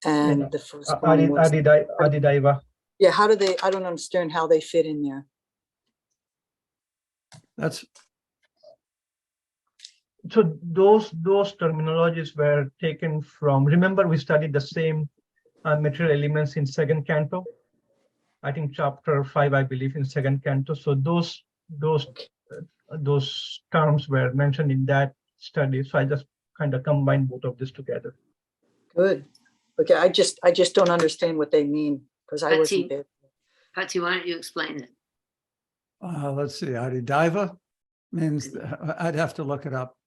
and the first one was Adidaiva. Yeah, how do they? I don't understand how they fit in there. So those terminologies were taken from. Remember, we studied the same material elements in second canto. I think chapter 5, I believe, in second canto. So those terms were mentioned in that study. So I just kind of combined both of this together. Good. Okay, I just don't understand what they mean because I wasn't there. Pati, why don't you explain it? Let's see. Adidaiva means, I'd have to look it up,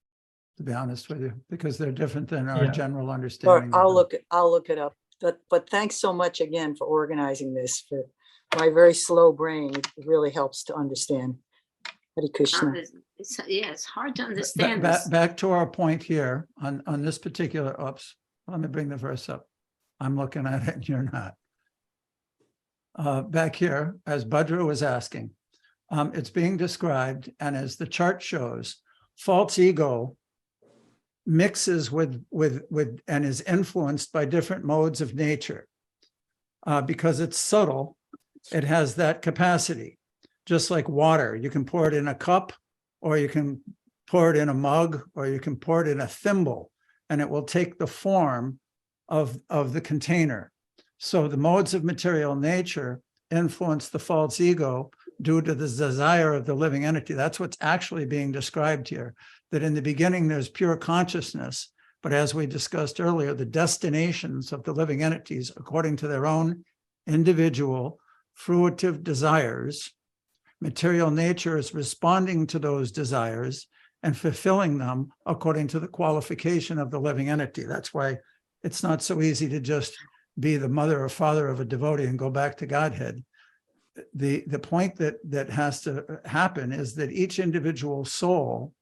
to be honest with you, because they're different than our general understanding. I'll look it up. But thanks so much again for organizing this. For my very slow brain, it really helps to understand. Hare Krishna. It's hard to understand. Back to our point here on this particular. Oops, let me bring the verse up. I'm looking at it and you're not. Back here, as Bhadra was asking, it's being described, and as the chart shows, false ego mixes with and is influenced by different modes of nature. Because it's subtle, it has that capacity. Just like water, you can pour it in a cup, or you can pour it in a mug, or you can pour it in a thimble, and it will take the form of the container. So the modes of material nature influence the false ego due to the desire of the living entity. That's what's actually being described here, that in the beginning there's pure consciousness, but as we discussed earlier, the destinations of the living entities, according to their own individual fruitive desires, material nature is responding to those desires and fulfilling them according to the qualification of the living entity. That's why it's not so easy to just be the mother or father of a devotee and go back to Godhead. The point that has to happen is that each individual soul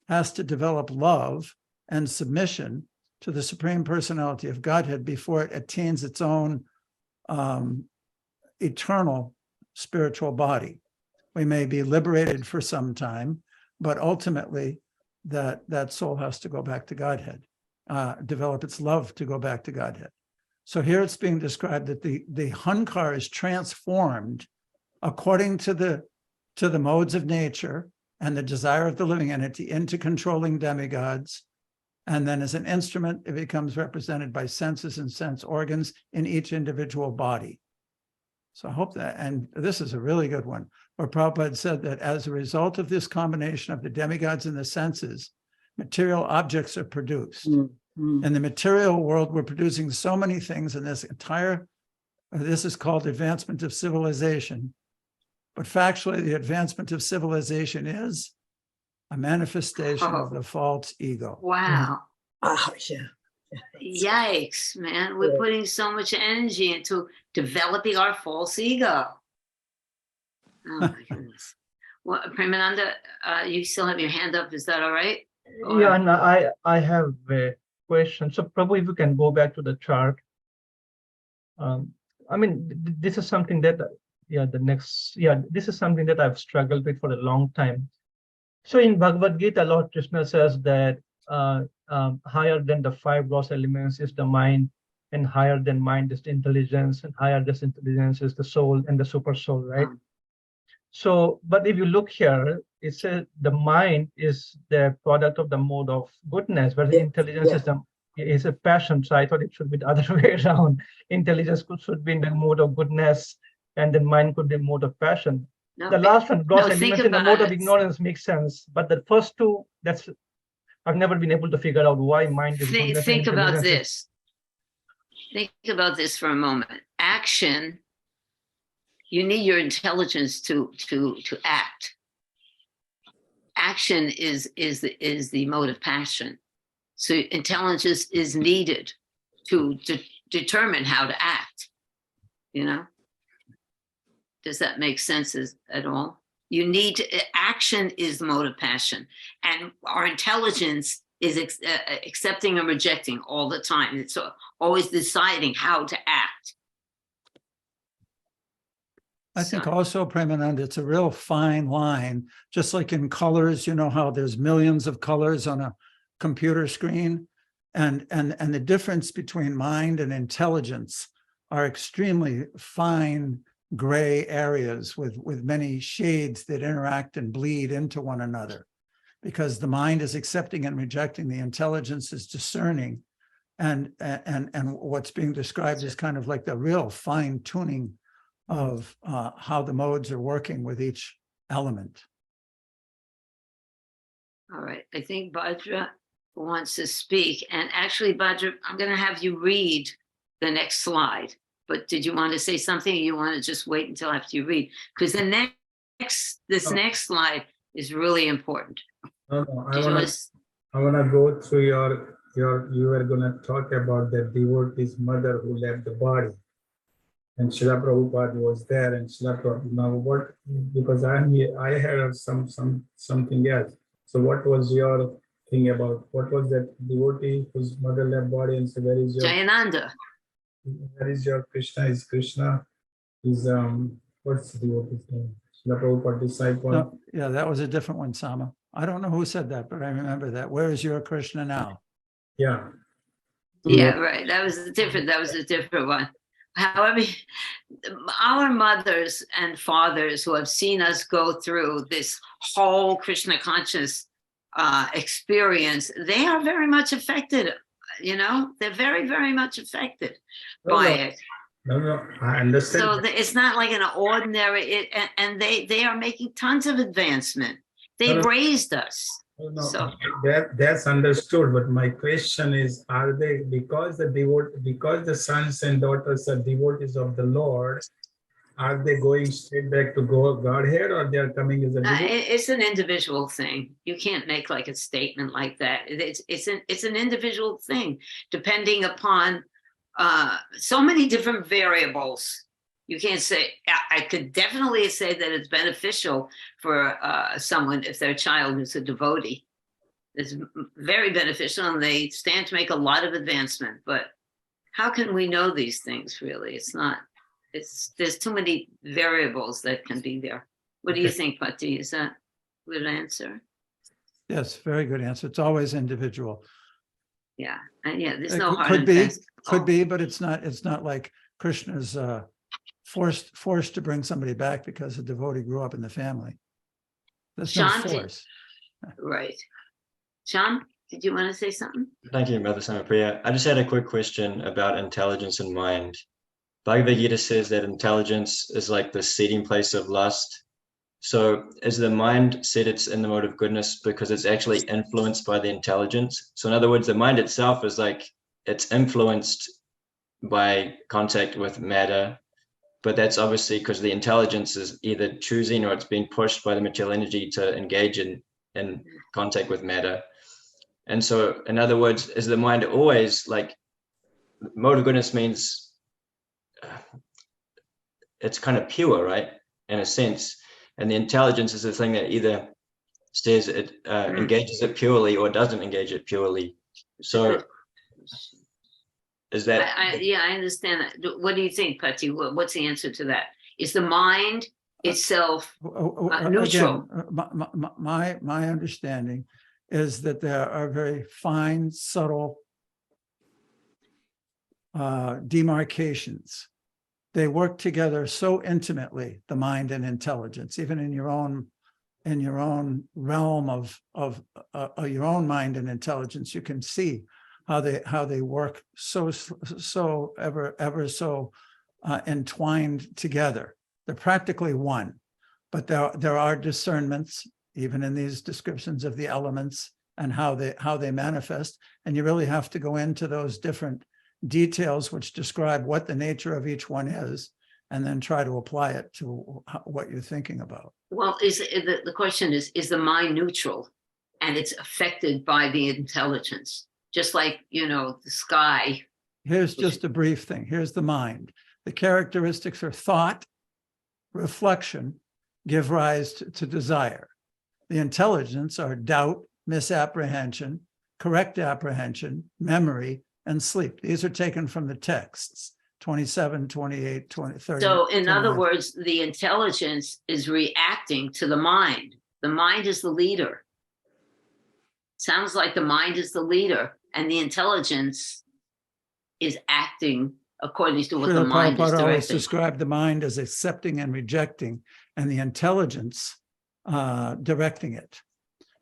has to develop love and submission to the Supreme Personality of Godhead before it attains its own eternal spiritual body. We may be liberated for some time, but ultimately that soul has to go back to Godhead, develop its love to go back to Godhead. So here it's being described that the Hankar is transformed according to the modes of nature and the desire of the living entity into controlling demigods. And then as an instrument, it becomes represented by senses and sense organs in each individual body. So I hope that, and this is a really good one, where Prabhupada said that as a result of this combination of the demigods and the senses, material objects are produced. In the material world, we're producing so many things in this this is called advancement of civilization. But factually, the advancement of civilization is a manifestation of Oh. the false ego. Wow. Yeah. Yikes, man. We're Yeah. putting so much energy into developing our false ego. Oh my goodness. Well, Premananda, you still have your hand up. Is that all right? Or- Yeah, and I have a question. So Prabhu, if you can go back to the chart. I mean, this is something that, this is something that I've struggled with for a long time. So in Bhagavad Gita, Lord Krishna says that higher than the 5 gross elements is the mind, and higher than mind is the intelligence, and higher than intelligence is the soul and the super soul, right? So, but if you look here, it says the mind is the product of the mode of goodness, where the Yeah, intelligence is a passion. So I thought it should be the other way around. Intelligence should be in the mode of goodness, and then mind could be in mode of passion. No, The last one, gross no, think elements in the mode about of it. ignorance, makes sense. But the first two, I've never been able to figure out why mind is goodness and Think about intelligence is- this. Think about this for a moment. Action, you need your intelligence to act. Action is the mode of passion. So intelligence is needed to determine how to act. You know? Does that make sense at all? You need action is the mode of passion, and our intelligence is accepting and rejecting all the time. It's always deciding how to act. I think also, Premananda, it's a real fine line, just like in colors, you know how there's millions of colors on a computer screen, and the difference between mind and intelligence are extremely fine gray areas with many shades that interact and bleed into one another, because the mind is accepting and rejecting, the intelligence is discerning, and what's being described is kind of like the real fine tuning of how the modes are working with each element. All right, I think Bhadra wants to speak, and actually, Bhadra, I'm going to have you read the next slide. But did you want to say something, or you want to just wait until after you read? Because the next slide is really important. No, Did you want to? I want to go through you were going to talk about the devotee's mother who left the body. And Srila Prabhupada was there, and Srila Prabhupada, now what, because I'm here, I heard something else. So what was your thing about, what was that devotee whose mother left body, and so where is your Krishna? Is Krishna, what's the devotee's name? Srila Prabhupada disciple. No, yeah, that was a different one, Sama. I don't know who said that, but I remember that. Where is your Krishna now? Yeah. Yeah, right. That was a different one. However, our mothers and fathers who have seen us go through this whole Krishna conscious experience, they are very much affected. You know, they're very, very much affected by it. No, I understand. So it's not like an ordinary, and they are making tons of advancement. They raised us. No, So that's understood. But my question is, are they, because the sons and daughters are devotees of the Lord, are they going straight back to Godhead, or they are coming as a devotee? it's an individual thing. You can't make like a statement like that. It's an individual thing, depending upon so many different variables. You can't say, I could definitely say that it's beneficial for someone if their child is a devotee. It's very beneficial, and they stand to make a lot of advancement. But how can we know these things, really? It's not, there's too many variables that can be there. What do you think, Pati? Is that a good answer? Yes, very good answer. It's always individual. Yeah, and yeah, there's It no hard could and be, fast. could be, but it's not like Krishna's forced to bring somebody back because a devotee grew up in the family. There's no Shanti. force. Right. Sean, did you want to say something? Thank you, Mother Samapriya. I just had a quick question about intelligence and mind. Bhagavad Gita says that intelligence is like the seating place of lust. So is the mind said it's in the mode of goodness because it's actually influenced by the intelligence? So in other words, the mind itself is like, it's influenced by contact with matter, but that's obviously because the intelligence is either choosing or it's being pushed by the material energy to engage in in contact with matter. And so, in other words, is the mind always like, mode of goodness means it's kind of pure, right? In a sense. And the intelligence is the thing that either says it engages it purely or doesn't engage it purely. So is that? I understand that. What do you think, Patti? What's the answer to that? Is the mind itself neutral? Again, my understanding is that there are very fine, subtle demarcations. They work together so intimately, the mind and intelligence, even in your own realm of your own mind and intelligence. You can see how they work so ever so entwined together. They're practically one, but there are discernments even in these descriptions of the elements and how they manifest, and you really have to go into those different details which describe what the nature of each one is, and then try to apply it to what you're thinking about. Well, the question is the mind neutral, and it's affected by the intelligence, just like, the sky. Here's just a brief thing. Here's the mind. The characteristics are thought, reflection, give rise to desire. The intelligence are doubt, misapprehension, correct apprehension, memory, and sleep. These are taken from the texts, 27, 28, 20, 30. So in 29. other words, the intelligence is reacting to the mind. The mind is the leader. Sounds like the mind is the leader, and the intelligence is acting according to what the mind is Prabhupada always directing. described the mind as accepting and rejecting, and the intelligence directing it.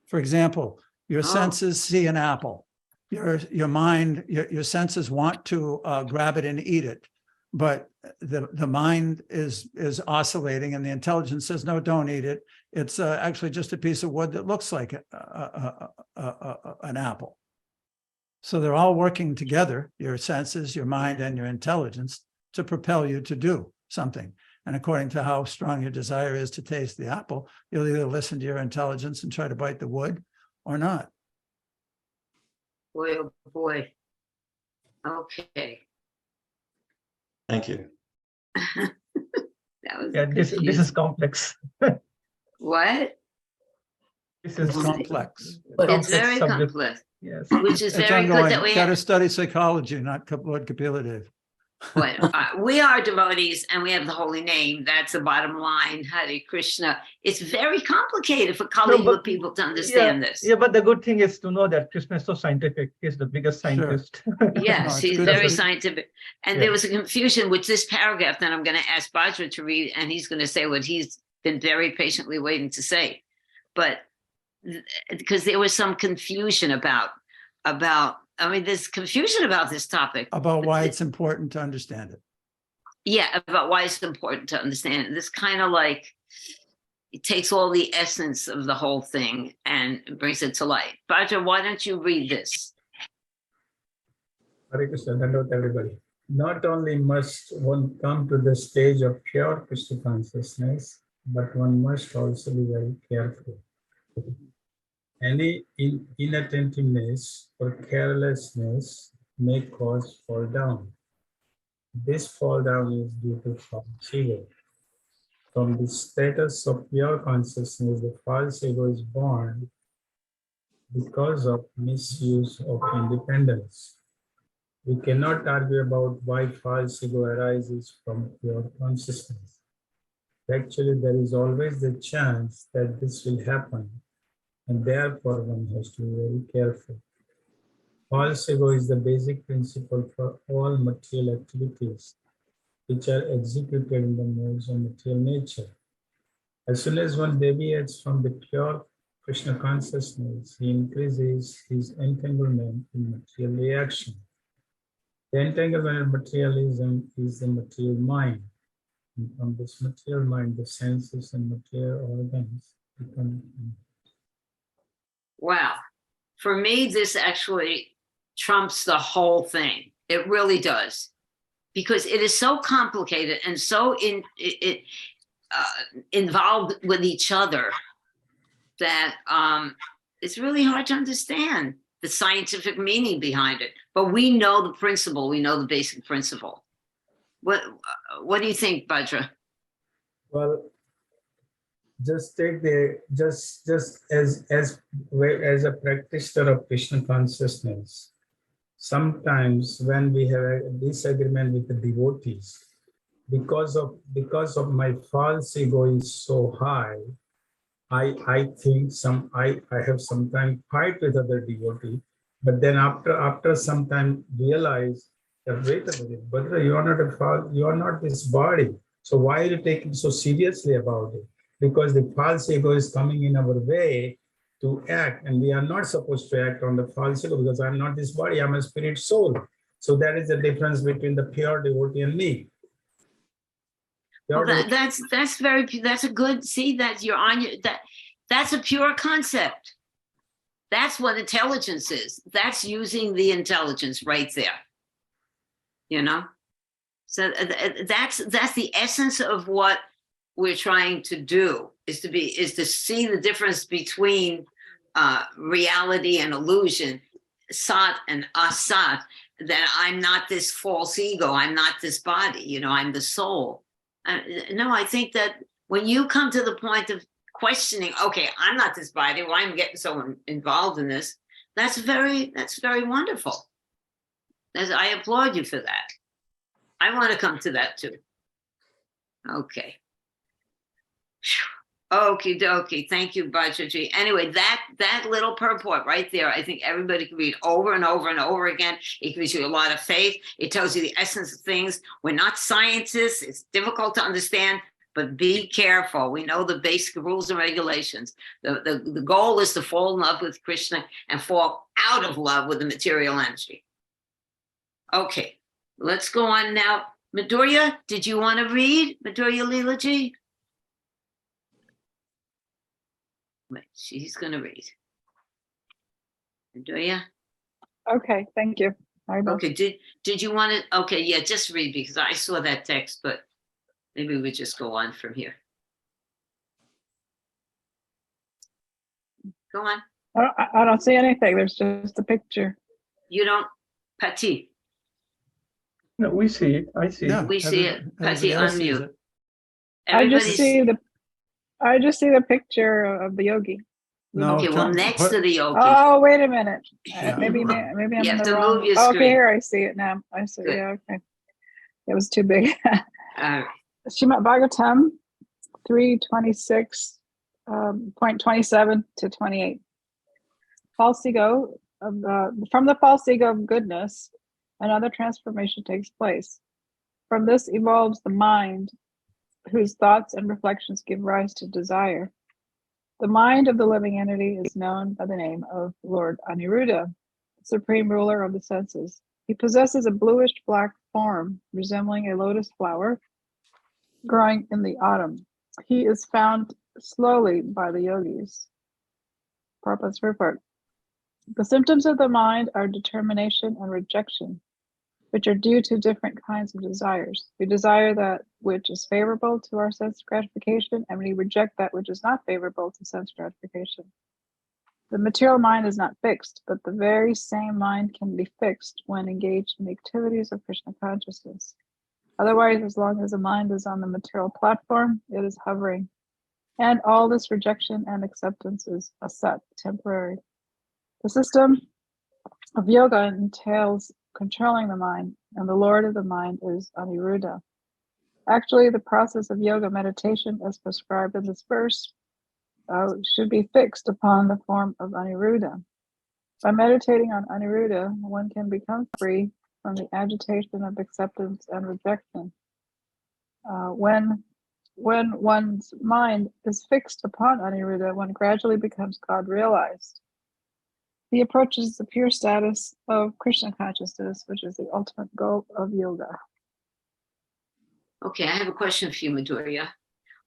For example, your senses see an apple. Your mind, your senses want to grab it and eat it, but the mind is oscillating, and the intelligence says, no, don't eat it. It's actually just a piece of wood that looks like an apple. So they're all working together, your senses, your mind, and your intelligence, to propel you to do something. And according to how strong your desire is to taste the apple, you'll either listen to your intelligence and try to bite the wood or not. Boy, oh boy. Okay. Thank you. That was This is complex. what? This is Complex. It's very subject. complex, Yes. which is It's very good ongoing. that we Got to have. study psychology, not Lord Kapila Dev. We are devotees, and we have the holy name. That's the bottom line. Hare Krishna. It's very complicated for Kali Yuga people to understand this. Yeah, but the good thing is to know that Krishna is so scientific. He's the biggest scientist. Yes, it's he's good very to- scientific. And there was a confusion with this paragraph that I'm going to ask Bajra to read, and he's going to say what he's been very patiently waiting to say. But because there was some confusion about, there's confusion about this topic. About why it's important to understand it. Yeah, about why it's important to understand. This kind of like, it takes all the essence of the whole thing and brings it to light. Bajra, why don't you read this? Hare Krishna, Dandavata everybody. Not only must one come to the stage of pure Krishna consciousness, but one must also be very careful. Any inattentiveness or carelessness may cause fall down. This fall down is due to false ego. From the status of pure consciousness, the false ego is born because of misuse of independence. We cannot argue about why false ego arises from pure consciousness. Actually, there is always the chance that this will happen, and therefore one has to be very careful. False ego is the basic principle for all material activities which are executed in the modes of material nature. As soon as one deviates from the pure Krishna consciousness, he increases his entanglement in material reaction. The entanglement in materialism is the material mind. And from this material mind, the senses and material organs become. Wow. For me, this actually trumps the whole thing. It really does. Because it is so complicated and so involved with each other that it's really hard to understand the scientific meaning behind it. But we know the principle. We know the basic principle. What do you think, Bhadra? Well, just take the just as a practitioner of Krishna consciousness, sometimes when we have a disagreement with the devotees, because of my false ego is so high, I think I have sometimes fight with other devotee, but then after some time realize that wait a minute, Bhadra, you are not a false, you are not this body. So why are you taking so seriously about it? Because the false ego is coming in our way to act, and we are not supposed to act on the false ego because I'm not this body, I'm a spirit soul. So that is the difference between the pure devotee and me. Well, that's a good, see that you're on your, that's a pure concept. That's what intelligence is. That's using the intelligence right there. You know? So that's the essence of what we're trying to do, is to see the difference between reality and illusion, sat and asat, that I'm not this false ego, I'm not this body, you know, I'm the soul. No, I think that when you come to the point of questioning, okay, I'm not this body, why am I getting so involved in this? That's very wonderful. I applaud you for that. I want to come to that too. Okay. Okie dokie. Thank you, Bhadraji. Anyway, that little purport right there, I think everybody can read over and over and over again. It gives you a lot of faith. It tells you the essence of things. We're not scientists. It's difficult to understand, but be careful. We know the basic rules and regulations. The goal is to fall in love with Krishna and fall out of love with the material energy. Okay, let's go on now. Madhurya, did you want to read? Madhurya Leelaji? Wait, she's going to read. Madhurya? Okay, thank you. Okay, did you want to? Okay, yeah, just read because I saw that text, but maybe we just go on from here. Go on. I don't see anything. There's just a picture. You don't, Pati? No, we see it. I see Yeah, it. We see it. everybody Pati, else sees unmute. it. I just Everybody's- see the picture of the yogi. No, Okay, well, turn- next put- to the yogi. Oh, wait a minute. Yeah. Maybe I'm You in have the to wrong. move your Okay, screen. here I see it now. I see. Good. Yeah, okay. It was too big. Srimad Bhagavatam 3:26, point 27 to 28. False ego from the false ego of goodness, another transformation takes place. From this evolves the mind, whose thoughts and reflections give rise to desire. The mind of the living entity is known by the name of Lord Aniruddha, supreme ruler of the senses. He possesses a bluish-black form resembling a lotus flower growing in the autumn. He is found slowly by the yogis. Prabhupada's report. The symptoms of the mind are determination and rejection, which are due to different kinds of desires. We desire that which is favorable to our sense gratification, and we reject that which is not favorable to sense gratification. The material mind is not fixed, but the very same mind can be fixed when engaged in the activities of Krishna consciousness. Otherwise, as long as the mind is on the material platform, it is hovering. And all this rejection and acceptance is asat, temporary. The system of yoga entails controlling the mind, and the lord of the mind is Aniruddha. Actually, the process of yoga meditation, as prescribed in this verse, should be fixed upon the form of Aniruddha. By meditating on Aniruddha, one can become free from the agitation of acceptance and rejection. When one's mind is fixed upon Aniruddha, one gradually becomes God-realized. He approaches the pure status of Krishna consciousness, which is the ultimate goal of yoga. Okay, I have a question for you, Madhurya.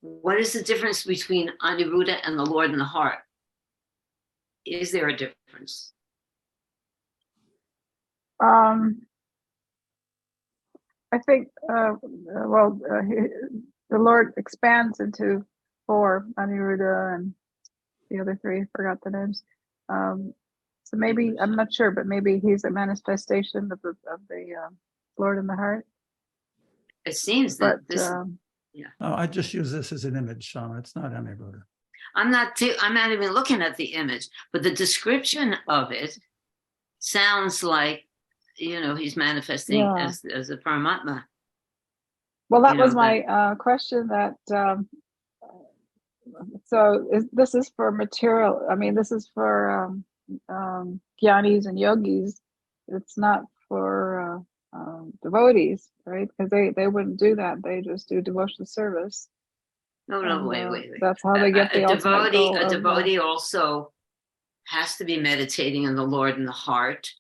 What is the difference between Aniruddha and the Lord in the heart? Is there a difference? I think, the Lord expands into four, Aniruddha, and the other three, forgot the names. So maybe, I'm not sure, but maybe he's a manifestation of the Lord in the heart. It seems But that this. Oh, I just use this as an image, Shama. It's not any Buddha. I'm not even looking at the image, but the description of it sounds like, he's manifesting as a Paramatma. Well, that was my question. That this is for material. I mean, this is for jnanis and yogis. It's not for devotees, right? Because they wouldn't do that. They just do devotional service. No, wait. That's how they get the ultimate goal. A devotee also has to be meditating on the Lord in the heart,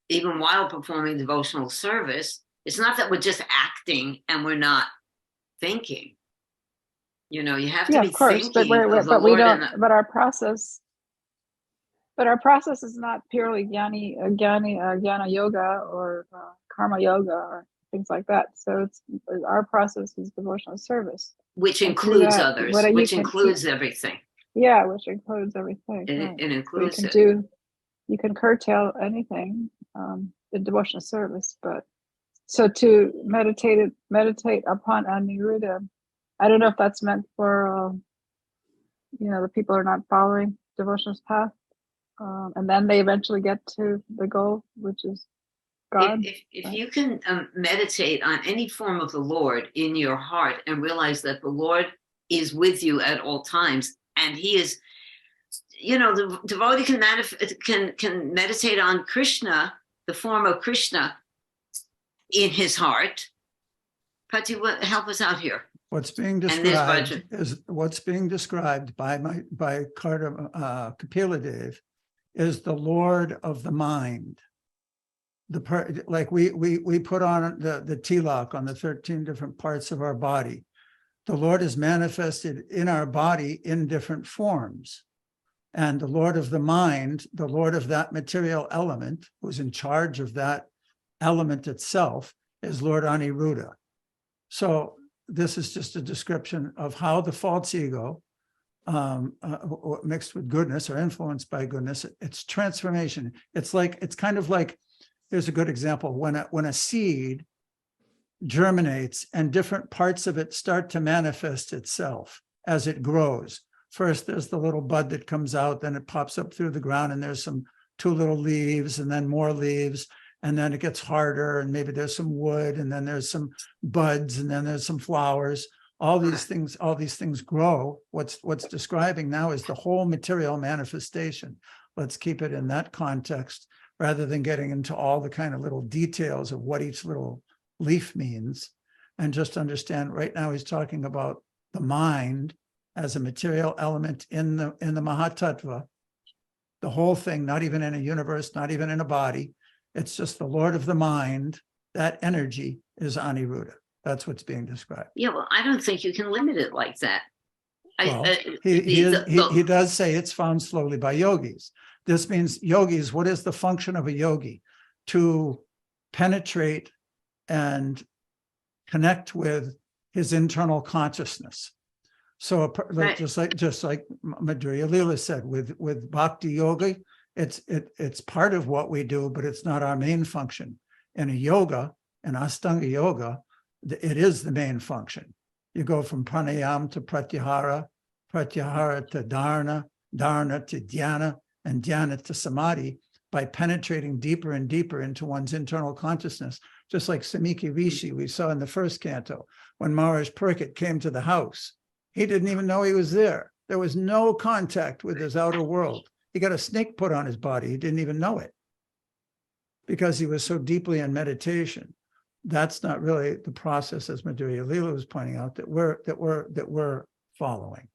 even while performing devotional service. It's not that we're just acting and we're not thinking. You have to be thinking. But we don't. But our process is not purely jnana yoga or karma yoga or things like that. So our process is devotional service, which includes others, which includes everything. Yeah, which includes everything. It includes it. You can curtail anything in devotional service, but so to meditate upon Aniruddha, I don't know if that's meant for the people who are not following devotional path, and then they eventually get to the goal, which is God. If you can meditate on any form of the Lord in your heart and realize that the Lord is with you at all times, and He is, the devotee can meditate on Krishna, the form of Krishna, in his heart. Pati, help us out here. What's being described by Kapila Dev is the Lord of the mind. Like we put on the tilak on the 13 different parts of our body. The Lord is manifested in our body in different forms. And the Lord of the mind, the Lord of that material element, who's in charge of that element itself, is Lord Aniruddha. So this is just a description of how the false ego, mixed with goodness or influenced by goodness, it's transformation. It's kind of like, here's a good example. When a seed germinates and different parts of it start to manifest itself as it grows. First, there's the little bud that comes out, then it pops up through the ground, and there's two little leaves, and then more leaves, and then it gets harder, and maybe there's some wood, and then there's some buds, and then there's some flowers. All these things grow. What's describing now is the whole material manifestation. Let's keep it in that context rather than getting into all the kind of little details of what each little leaf means, and just understand right now he's talking about the mind as a material element in the Mahatattva, the whole thing, not even in a universe, not even in a body. It's just the Lord of the mind. That energy is Aniruddha. That's what's being described. Yeah, well, I don't think you can limit it like that. He does say it's found slowly by yogis. This means yogis, what is the function of a yogi? To penetrate and connect with his internal consciousness. So right. just like Madhurya Leela said, with bhakti yoga, it's part of what we do, but it's not our main function. In a yoga, in Astanga yoga, it is the main function. You go from pranayama to pratyahara, pratyahara to dharana, dharana to dhyana, and dhyana to samadhi by penetrating deeper and deeper into one's internal consciousness. Just like Samiki Rishi we saw in the first canto, when Maharaj Pariksit came to the house, he didn't even know he was there. There was no contact with his outer world. He got a snake put on his body. He didn't even know it because he was so deeply in meditation. That's not really the process, as Madhurya Leela was pointing out, that we're following.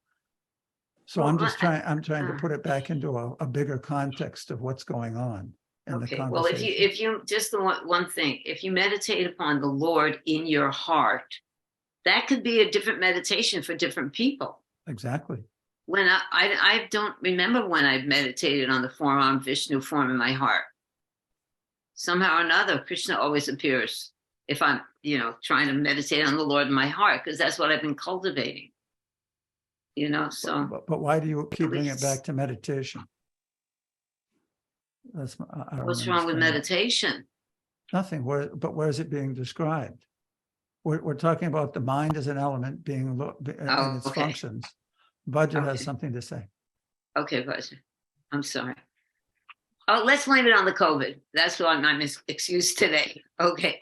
So I'm trying to put it back into a bigger context of what's going on in the conversation. Well, if you just the one thing, if you meditate upon the Lord in your heart, that could be a different meditation for different people. Exactly. When I don't remember when I've meditated on the four-armed Vishnu form in my heart. Somehow or another, Krishna always appears if I'm, trying to meditate on the Lord in my heart, because that's what I've been cultivating. you know, so. But why do you keep bringing it least- back to meditation? I don't What's wrong with understand. meditation? Nothing. But where is it being described? We're talking about the mind as an element being in its okay. functions. Budget has Okay. something to say. Okay, Roger. I'm sorry. Oh, let's blame it on the COVID. That's what my excuse today. Okay,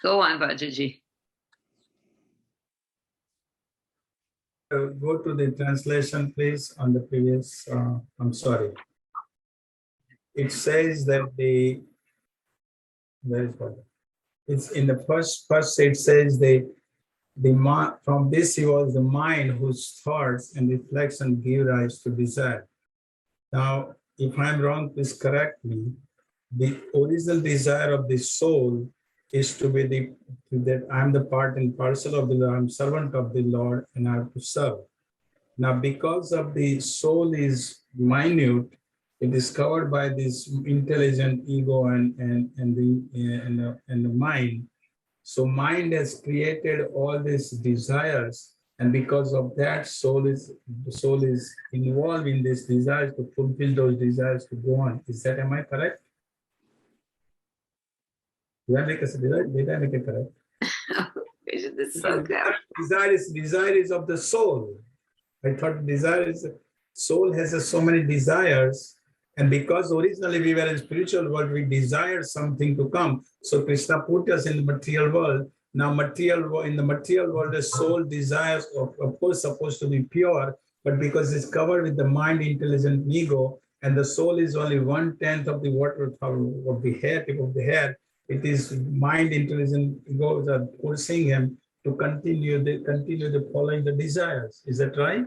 go on, Bajaji. Go to the translation, please, on the previous, I'm sorry. It says that where is what? It's in the first it says from this he was the mind whose thoughts and reflection give rise to desire. Now, if I'm wrong, please correct me. The original desire of the soul is to be that I'm the part and parcel of the Lord, I'm servant of the Lord, and I have to serve. Now, because of the soul is minute, it is covered by this intelligent ego and the mind. So mind has created all these desires, and because of that, the soul is involved in these desires to fulfill those desires to go on. Am I correct? Did I make it correct? It's so good. Desire is of the soul. I thought soul has so many desires, and because originally we were in spiritual world, we desired something to come. So Krishna put us in the material world. Now, in the material world, the soul desires, of course, supposed to be pure, but because it's covered with the mind, intelligent ego, and the soul is only 1/10 of the water of the hair, tip of the hair. It is mind, intelligent ego that forcing him to continue the following the desires. Is that right?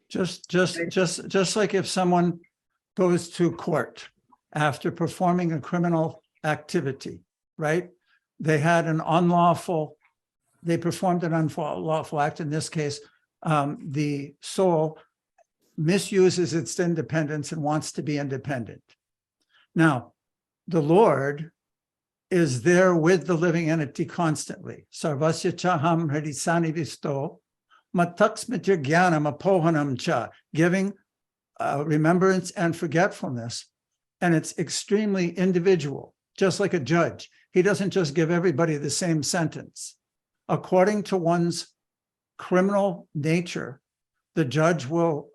Just like if someone goes to court after performing a criminal activity, right? They performed an unlawful act. In this case, the soul misuses its independence and wants to be independent. Now, the Lord is there with the living entity constantly. Sarvasya chaham hridisani visto, mataksmitya jnanam apohanam cha, giving remembrance and forgetfulness. And it's extremely individual, just like a judge. He doesn't just give everybody the same sentence. According to one's criminal nature, the judge will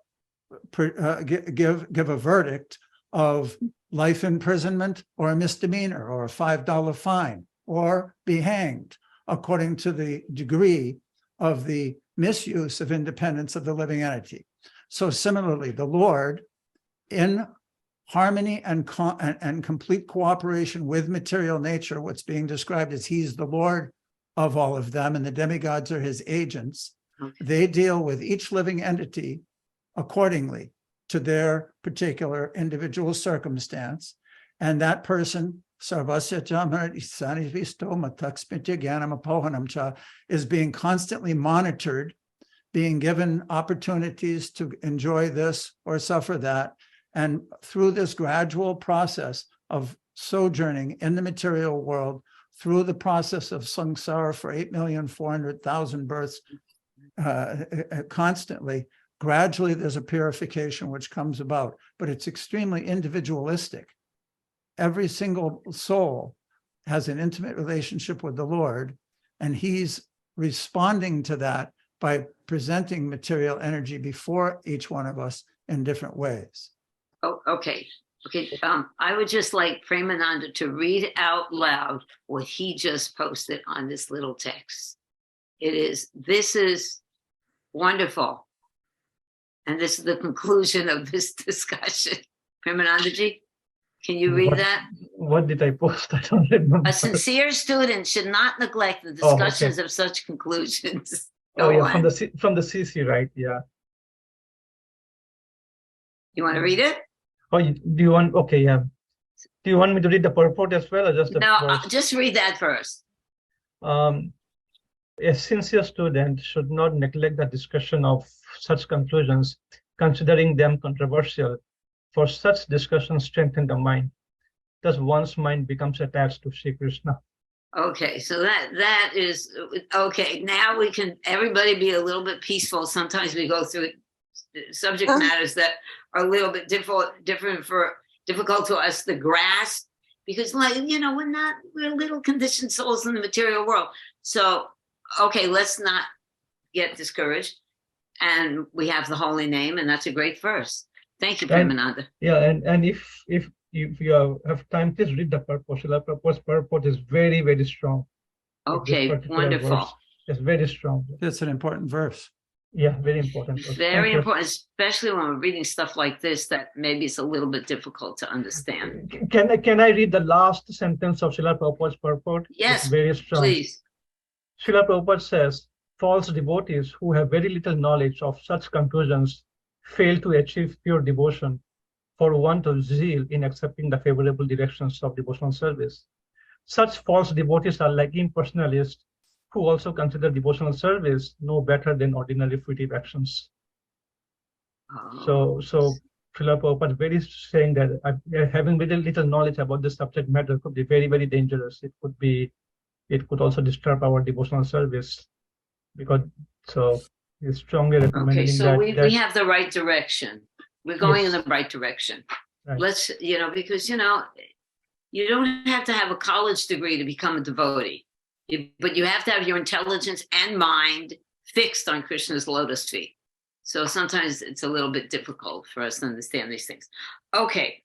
give a verdict of life imprisonment or a misdemeanor or a $5 fine or be hanged according to the degree of the misuse of independence of the living entity. So similarly, the Lord, in harmony and complete cooperation with material nature, what's being described as he's the Lord of all of them and the demigods are his agents, they deal with each living entity accordingly to their particular individual circumstance. And that person, is being constantly monitored, being given opportunities to enjoy this or suffer that. And through this gradual process of sojourning in the material world, through the process of samsara for 8,400,000 births constantly, gradually there's a purification which comes about, but it's extremely individualistic. Every single soul has an intimate relationship with the Lord, and he's responding to that by presenting material energy before each one of us in different ways. Oh, okay. I would just like Premananda to read out loud what he just posted on this little text. This is wonderful. And this is the conclusion of this discussion. Premanandaji, can you read that? What did I post? I don't remember. A sincere student should not neglect the discussions of such conclusions. From the CC, right? Yeah. You want to read it? Oh, do you want? Okay, yeah. Do you want me to read the purport as well, or just the verse? Just read that first. A sincere student should not neglect the discussion of such conclusions, considering them controversial, for such discussions strengthen the mind. Thus, one's mind becomes attached to Sri Krishna. Okay, so that is okay. Now we can everybody be a little bit peaceful. Sometimes we go through subject Huh? matters that are a little bit difficult to us to grasp, because, like, we're little conditioned souls in the material world. So, okay, let's not get discouraged. And we have the holy name, and that's a great verse. Thank you, And- Premananda. Yeah, and if you have time, please read the purport. Srila Prabhupada's purport is very, very strong. With this Okay, particular wonderful. verse. It's very strong. It's an important verse. Yeah, very important verse. Very Thank you. important, especially when we're reading stuff like this that maybe it's a little bit difficult to understand. Can I read the last sentence of Srila Prabhupada's purport? Yes, It's very strong. please. Srila Prabhupada says, false devotees who have very little knowledge of such conclusions fail to achieve pure devotion for want of zeal in accepting the favorable directions of devotional service. Such false devotees are like impersonalists who also consider devotional service no better than ordinary fruitive actions. Oh, So Srila Prabhupada is very saying that having very little knowledge about this subject matter could be very, very dangerous. It could also disturb our devotional service, because so he's strongly okay, recommending so we that have the right direction. We're going in Yes. the right direction. Right. Let's, because, you don't have to have a college degree to become a devotee, but you have to have your intelligence and mind fixed on Krishna's lotus feet. So sometimes it's a little bit difficult for us to understand these things. Okay,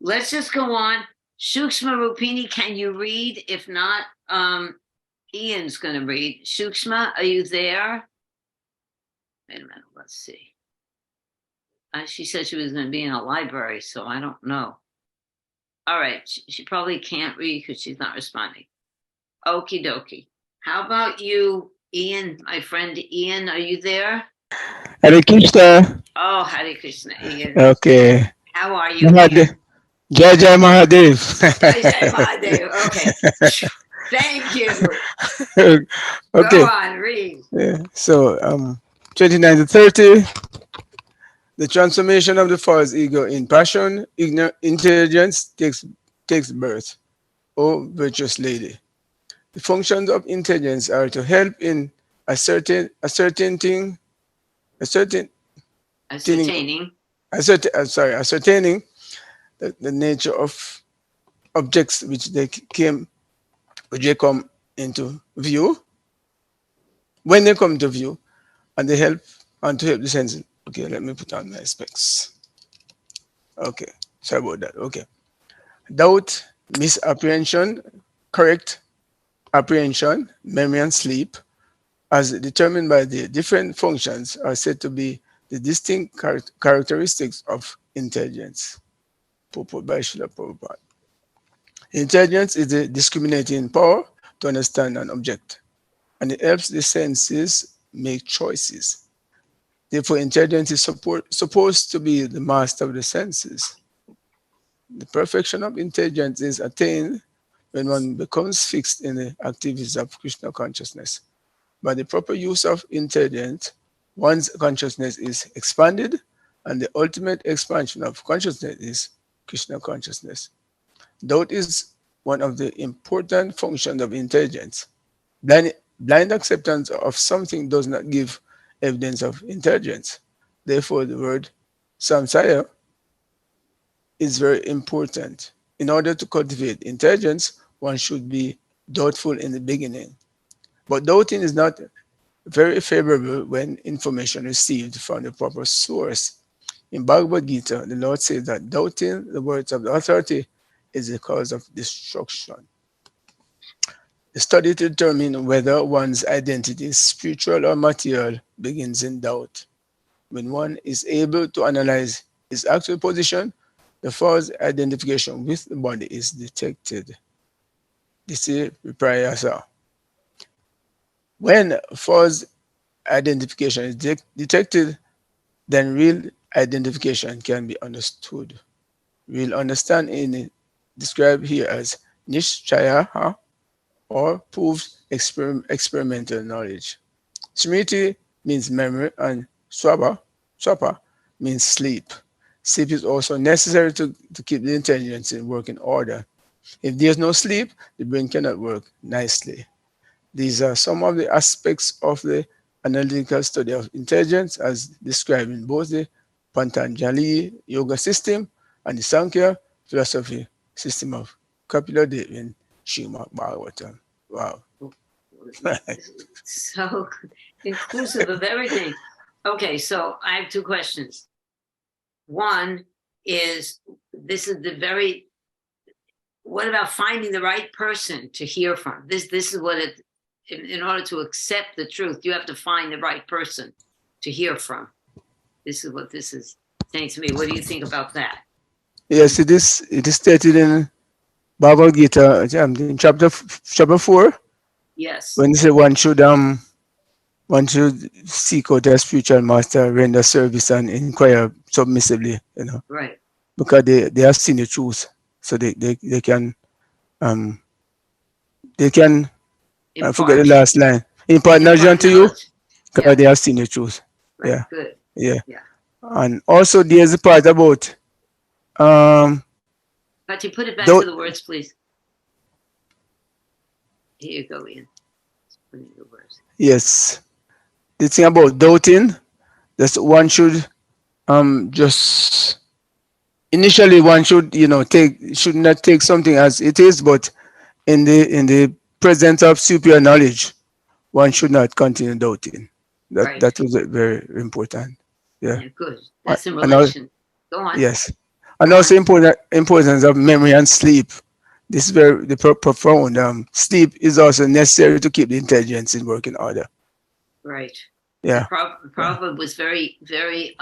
let's just go on. Shukshma Rupini, can you read? If not, Ian's going to read. Shukshma, are you there? Wait a minute, let's see. She said she was going to be in a library, so I don't know. All right, she probably can't read because she's not responding. Okie dokie. How about you, Ian, my friend Ian? Are you there? Hare Krishna. Oh, Hare Krishna, Ian. Okay. How are you? Mahadev. Ian? Jai Jai Mahadev. Jai Jai Mahadev. Okay. Thank you. Okay. Go on, read. Yeah. So 29 to 30. The transformation of the false ego in passion, intelligence takes birth. O virtuous lady. The functions of intelligence are to help in ascertaining the nature of objects which they come into view. When they come into view, and they help the senses. Okay, let me put on my specs. Okay, sorry about that. Okay. Doubt, misapprehension, correct apprehension, memory and sleep, as determined by the different functions, are said to be the distinct characteristics of intelligence. Purport by Srila Prabhupada. Intelligence is the discriminating power to understand an object, and it helps the senses make choices. Therefore, intelligence is supposed to be the master of the senses. The perfection of intelligence is attained when one becomes fixed in the activities of Krishna consciousness. By the proper use of intelligence, one's consciousness is expanded, and the ultimate expansion of consciousness is Krishna consciousness. Doubt is one of the important functions of intelligence. Blind acceptance of something does not give evidence of intelligence. Therefore, the word samsaya is very important. In order to cultivate intelligence, one should be doubtful in the beginning. But doubting is not very favorable when information received from the proper source. In Bhagavad Gita, the Lord says that doubting the words of the authority is the cause of destruction. The study to determine whether one's identity is spiritual or material begins in doubt. When one is able to analyze his actual position, the false identification with the body is detected. This is viprayasa. When false identification is detected, then real identification can be understood. Real understanding is described here as nishchaya, or proved experimental knowledge. Smriti means memory, and swapa means sleep. Sleep is also necessary to keep the intelligence in working order. If there's no sleep, the brain cannot work nicely. These are some of the aspects of the analytical study of intelligence as described in both the Patanjali yoga system and the Sankhya philosophy system of Kapila Devi and Srimad Bhagavatam. Wow. So inclusive of everything. Okay, so I have two questions. One is, this is the very, what about finding the right person to hear from? This is what it, in order to accept the truth, you have to find the right person to hear from. This is what this is saying to me. What do you think about that? Yes, it is stated in Bhagavad Gita, in chapter 4, Yes. when it says one should seek out their spiritual master, render service and inquire submissively, Right. because they have seen the truth, so they can I forget the last line. Impart knowledge to you, because they have seen the truth. Right. Yeah. Good. Yeah. Yeah. And also there's a part about But you put it back to the words, please. Here you go, Ian. Just putting the words. Yes. The thing about doubting, that one should just initially one should should not take something as it is, but in the presence of superior knowledge, one should not continue doubting. That was very important. Yeah. Good. That's in And also, relation. Go on. yes. And also importance of memory and sleep. This is very profound. Sleep is also necessary to keep the intelligence in working order. Right. Yeah. Prabhupada was very, very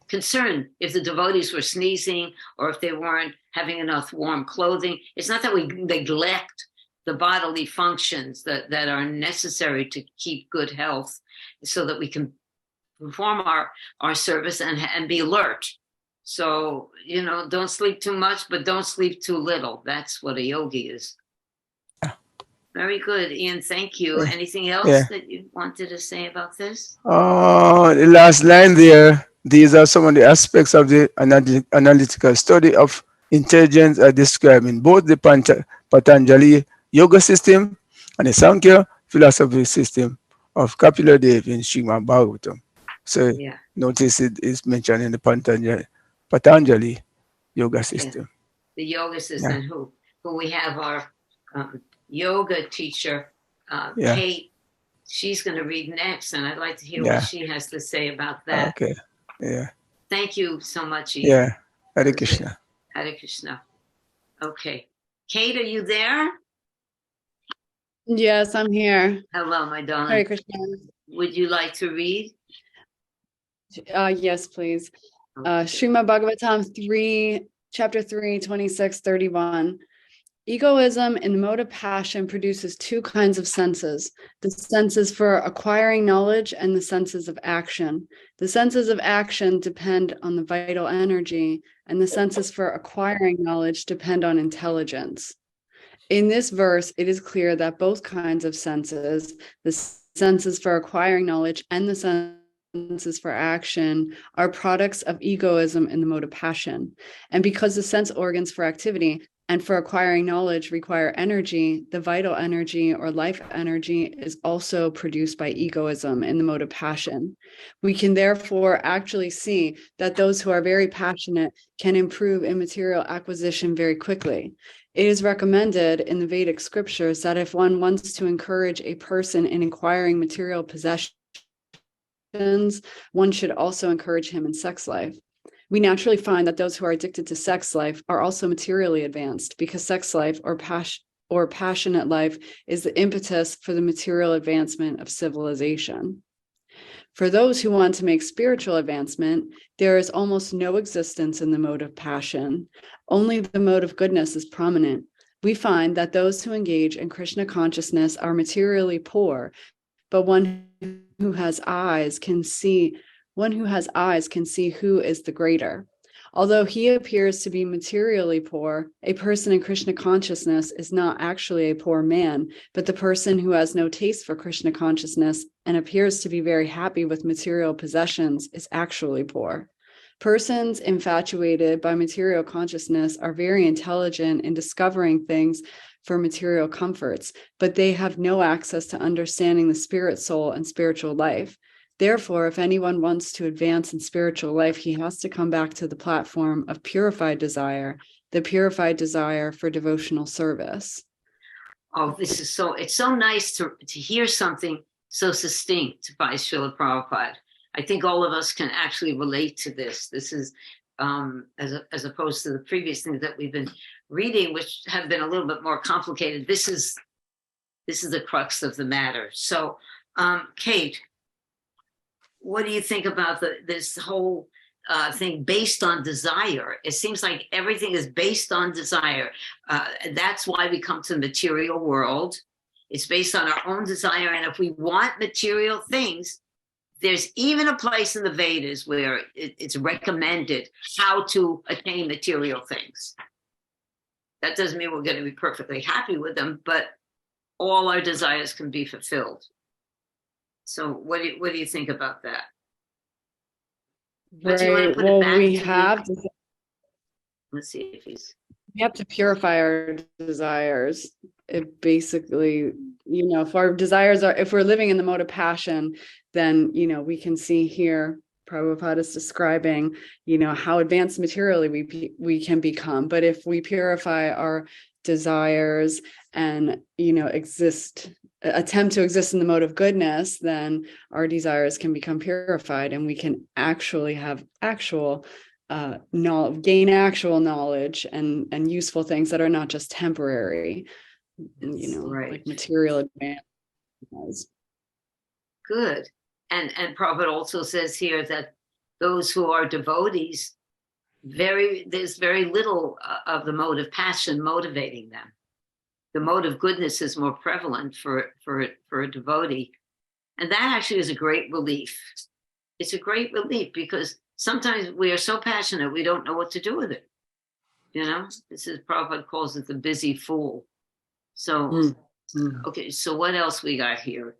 concerned if the devotees were sneezing or if they weren't having enough warm clothing. It's not that we neglect the bodily functions that are necessary to keep good health so that we can perform our service and be alert. So, don't sleep too much, but don't sleep too little. That's what a yogi is. Very good, Ian. Thank you. Anything else that you wanted to say about this? The last line there, these are some of the aspects of the analytical study of intelligence are described in both the Patanjali yoga system and the Sankhya philosophy system of Kapila Devi in Srimad Bhagavatam. So notice it is mentioned in the Patanjali yoga system. The yoga system, who we have our yoga teacher, Kate. She's going to read next, and I'd like to hear what she has to say about that. Okay. Yeah. Thank you so much, Ian. Yeah. Hare Krishna. Hare Krishna. Okay. Kate, are you there? Yes, I'm here. Hello, my darling. Hare Krishna. Would you like to read? Yes, please. Srimad Bhagavatam 3, chapter 3, 26, 31. Egoism in the mode of passion produces two kinds of senses, the senses for acquiring knowledge and the senses of action. The senses of action depend on the vital energy, and the senses for acquiring knowledge depend on intelligence. In this verse, it is clear that both kinds of senses, the senses for acquiring knowledge and the senses for action, are products of egoism in the mode of passion. And because the sense organs for activity and for acquiring knowledge require energy, the vital energy or life energy is also produced by egoism in the mode of passion. We can therefore actually see that those who are very passionate can improve in material acquisition very quickly. It is recommended in the Vedic scriptures that if one wants to encourage a person in acquiring material possessions, one should also encourage him in sex life. We naturally find that those who are addicted to sex life are also materially advanced because sex life or passionate life is the impetus for the material advancement of civilization. For those who want to make spiritual advancement, there is almost no existence in the mode of passion. Only the mode of goodness is prominent. We find that those who engage in Krishna consciousness are materially poor, but one who has eyes can see who is the greater. Although he appears to be materially poor, a person in Krishna consciousness is not actually a poor man, but the person who has no taste for Krishna consciousness and appears to be very happy with material possessions is actually poor. Persons infatuated by material consciousness are very intelligent in discovering things for material comforts, but they have no access to understanding the spirit soul and spiritual life. Therefore, if anyone wants to advance in spiritual life, he has to come back to the platform of purified desire, the purified desire for devotional service. Oh, it's so nice to hear something so succinct by Srila Prabhupada. I think all of us can actually relate to this. This is, as opposed to the previous things that we've been reading, which have been a little bit more complicated. This is the crux of the matter. So, Kate, what do you think about this whole thing based on desire? It seems like everything is based on desire. That's why we come to the material world. It's based on our own desire. And if we want material things, there's even a place in the Vedas where it's recommended how to attain material things. That doesn't mean we're going to be perfectly happy with them, but all our desires can be fulfilled. So what do you think about that? But do you want to put it back let's see if we have to purify our desires. It basically, if our desires if we're living in the mode of passion, then, we can see here, Prabhupada is describing, how advanced materially we can become. But if we purify our desires and, attempt to exist in the mode of goodness, then our desires can become purified and we can actually have gain actual knowledge and useful things that are not just temporary, right. like material advance. Good. And Prabhupada also says here that those who are devotees, there's very little of the mode of passion motivating them. The mode of goodness is more prevalent for a devotee. And that actually is a great relief. It's a great relief because sometimes we are so passionate, we don't know what to do with it. This is Prabhupada calls it the busy fool. So, okay, so what else we got here?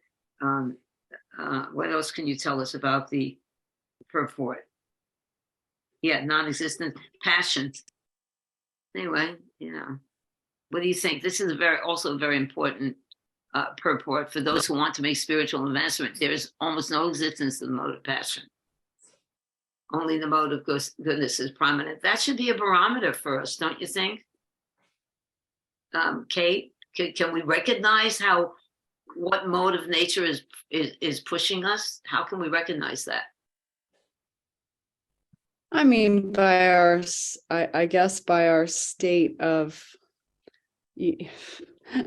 What else can you tell us about the purport? Yeah, non-existent passion. Anyway, what do you think? This is also a very important purport for those who want to make spiritual advancement. There is almost no existence of the mode of passion. Only the mode of goodness is prominent. That should be a barometer for us, don't you think? Kate, can we recognize what mode of nature is pushing us? How can we recognize that? I mean, I guess by our state of,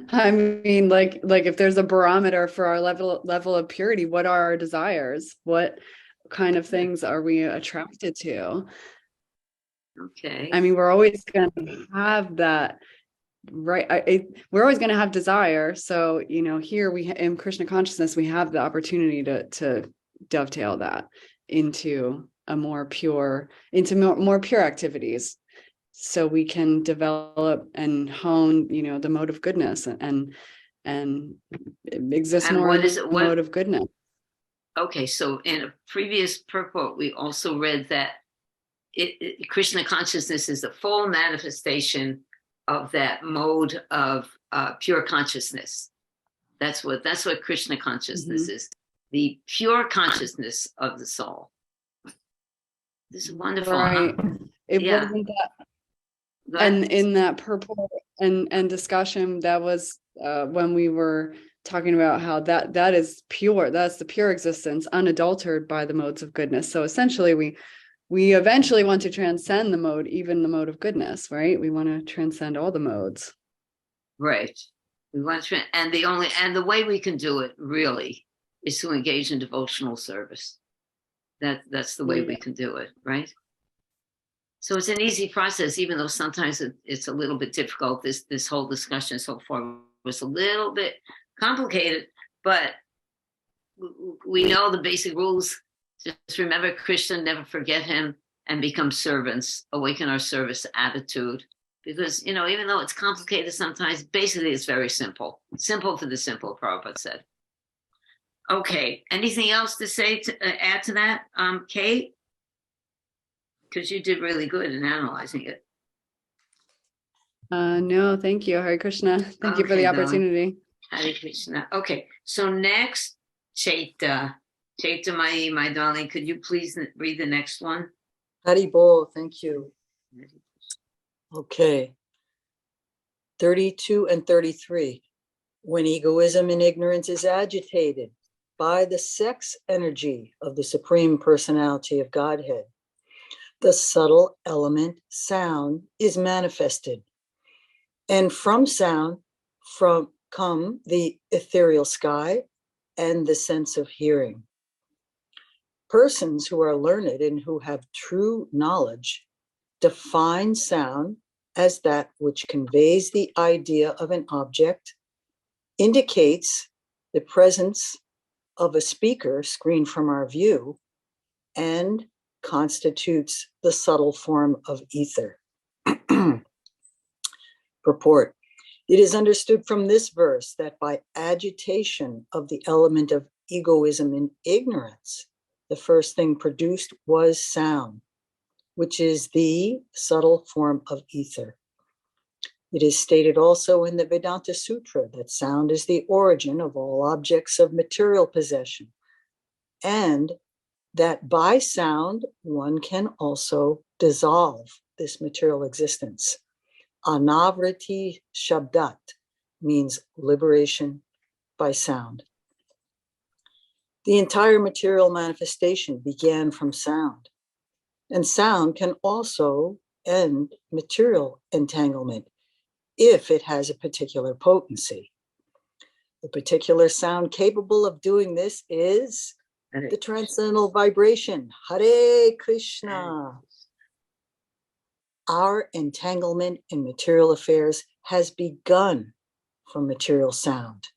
I mean, like if there's a barometer for our level of purity, what are our desires? What kind of things are we attracted to? Okay. I mean, we're always going to have that, right? We're always going to have desire. So, here in Krishna consciousness, we have the opportunity to dovetail that into more pure activities, so we can develop and hone, the mode of goodness and exist more in the mode of goodness. Okay, so in a previous purport, we also read that Krishna consciousness is the full manifestation of that mode of pure consciousness. That's what Krishna consciousness is, the pure consciousness of the soul. This is wonderful. Right. Huh? It wasn't that. And in that purport and discussion, that was when we were talking about how that is pure. That's the pure existence, unadulterated by the modes of goodness. So essentially, we eventually want to transcend the mode, even the mode of goodness, right? We want to transcend all the modes. Right. We want to, and the way we can do it really is to engage in devotional service. That's the way we can do it, right? So it's an easy process, even though sometimes it's a little bit difficult. This whole discussion so far was a little bit complicated, but we know the basic rules. Just remember Krishna, never forget him, and become servants, awaken our service attitude. Because, even though it's complicated sometimes, basically it's very simple. Simple for the simple, Prabhupada said. Okay, anything else to say add to that, Kate? Because you did really good in analyzing it. No, thank you. Hare Krishna. Thank you for the opportunity. Hare Krishna. Okay, so next, Chaita. Chaitamai, my darling, could you please read the next one? Haribol, thank you. Okay. 32 and 33. When egoism and ignorance is agitated by the sex energy of the Supreme Personality of Godhead, the subtle element sound is manifested. And from sound come the ethereal sky and the sense of hearing. Persons who are learned and who have true knowledge define sound as that which conveys the idea of an object, indicates the presence of a speaker screened from our view, and constitutes the subtle form of ether. Purport. It is understood from this verse that by agitation of the element of egoism and ignorance, the first thing produced was sound, which is the subtle form of ether. It is stated also in the Vedanta Sutra that sound is the origin of all objects of material possession, and that by sound one can also dissolve this material existence. Anavriti Shabdat means liberation by sound. The entire material manifestation began from sound, and sound can also end material entanglement if it has a particular potency. The particular sound capable of doing this is the transcendental vibration, Hare Krishna. Our entanglement in material affairs has begun from material sound.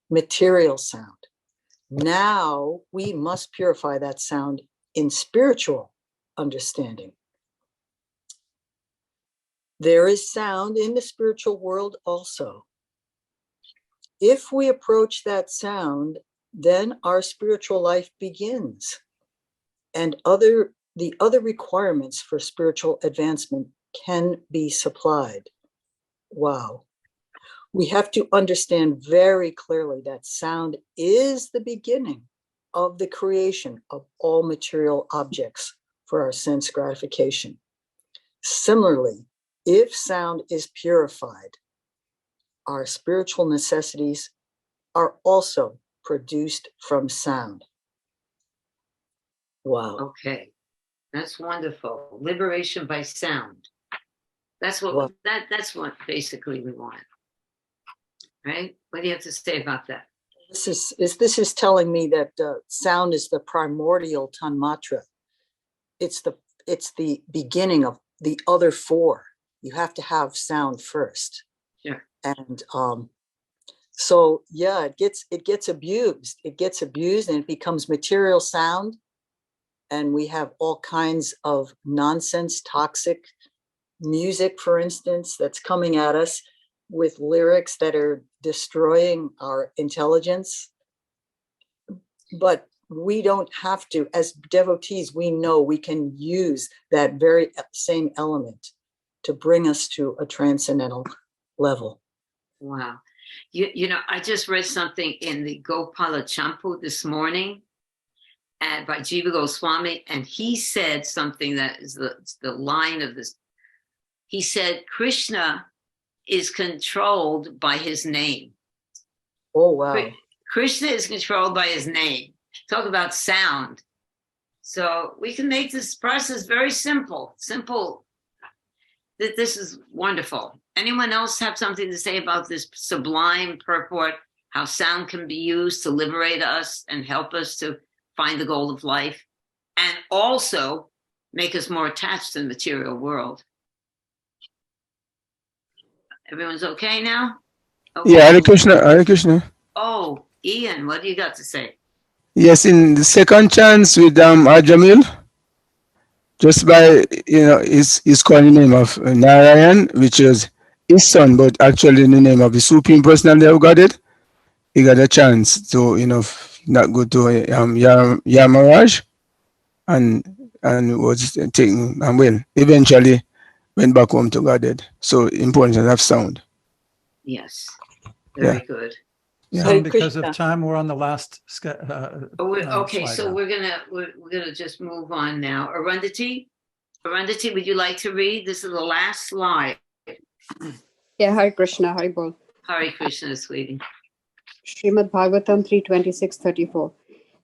Material sound. Now we must purify that sound in spiritual understanding. There is sound in the spiritual world also. If we approach that sound, then our spiritual life begins, and the other requirements for spiritual advancement can be supplied. Wow. We have to understand very clearly that sound is the beginning of the creation of all material objects for our sense gratification. Similarly, if sound is purified, our spiritual necessities are also produced from sound. Wow. Okay, that's wonderful. Liberation by sound. That's what Wow. that's what basically we want. Right? What do you have to say about that? This is telling me that sound is the primordial tanmatra. It's the beginning of the other four. You have to have sound first. Sure. And so yeah, it gets abused. It gets abused and it becomes material sound. And we have all kinds of nonsense, toxic music, for instance, that's coming at us with lyrics that are destroying our intelligence. But we don't have to, as devotees, we know we can use that very same element to bring us to a transcendental level. Wow. You know, I just read something in the Gopala Champu this morning by Jiva Goswami, and he said something that is the line of this. He said, Krishna is controlled by his name. Oh, wow. Krishna is controlled by his name. Talk about sound. So we can make this process very simple. This is wonderful. Anyone else have something to say about this sublime purport, how sound can be used to liberate us and help us to find the goal of life, and also make us more attached to the material world? Everyone's okay now? Okay. Yeah, Hare Krishna, Hare Krishna. Oh, Ian, what do you got to say? Yes, in the second chance with Ajamil, just by, he's calling the name of Narayan, which is his son, but actually in the name of the Supreme Personality of Godhead, he got a chance to, not go to Yamaraj, and was taken, and well, eventually went back home to Godhead. So importance of sound. Yes, very good. Yeah. So Hare because of Krishna. time, we're on the last Okay, slide so now. we're gonna just move on now. Arundhati, would you like to read? This is the last slide. Yeah, Hare Krishna, Hare Bol. Hare Krishna, sweetie. Srimad Bhagavatam 3:26-34.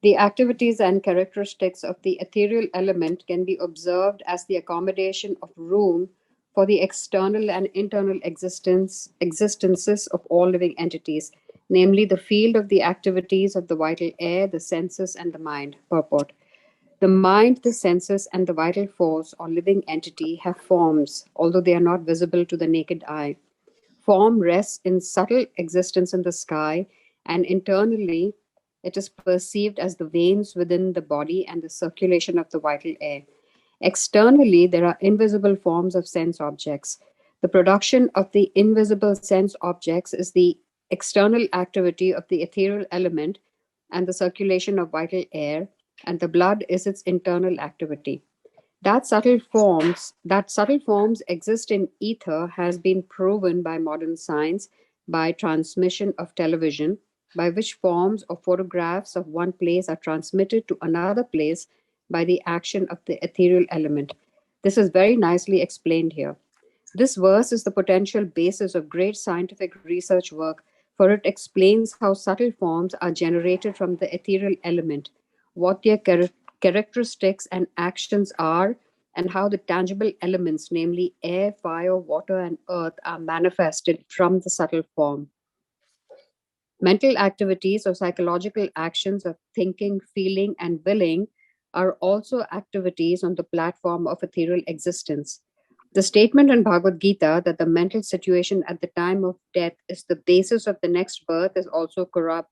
The activities and characteristics of the ethereal element can be observed as the accommodation of room for the external and internal existences of all living entities, namely the field of the activities of the vital air, the senses, and the mind. Purport. The mind, the senses, and the vital force or living entity have forms, although they are not visible to the naked eye. Form rests in subtle existence in the sky, and internally it is perceived as the veins within the body and the circulation of the vital air. Externally, there are invisible forms of sense objects. The production of the invisible sense objects is the external activity of the ethereal element and the circulation of vital air, and the blood is its internal activity. That subtle forms exist in ether has been proven by modern science by transmission of television, by which forms or photographs of one place are transmitted to another place by the action of the ethereal element. This is very nicely explained here. This verse is the potential basis of great scientific research work, for it explains how subtle forms are generated from the ethereal element, what their characteristics and actions are, and how the tangible elements, namely air, fire, water, and earth, are manifested from the subtle form. Mental activities or psychological actions of thinking, feeling, and willing are also activities on the platform of ethereal existence. The statement in Bhagavad Gita that the mental situation at the time of death is the basis of the next birth is also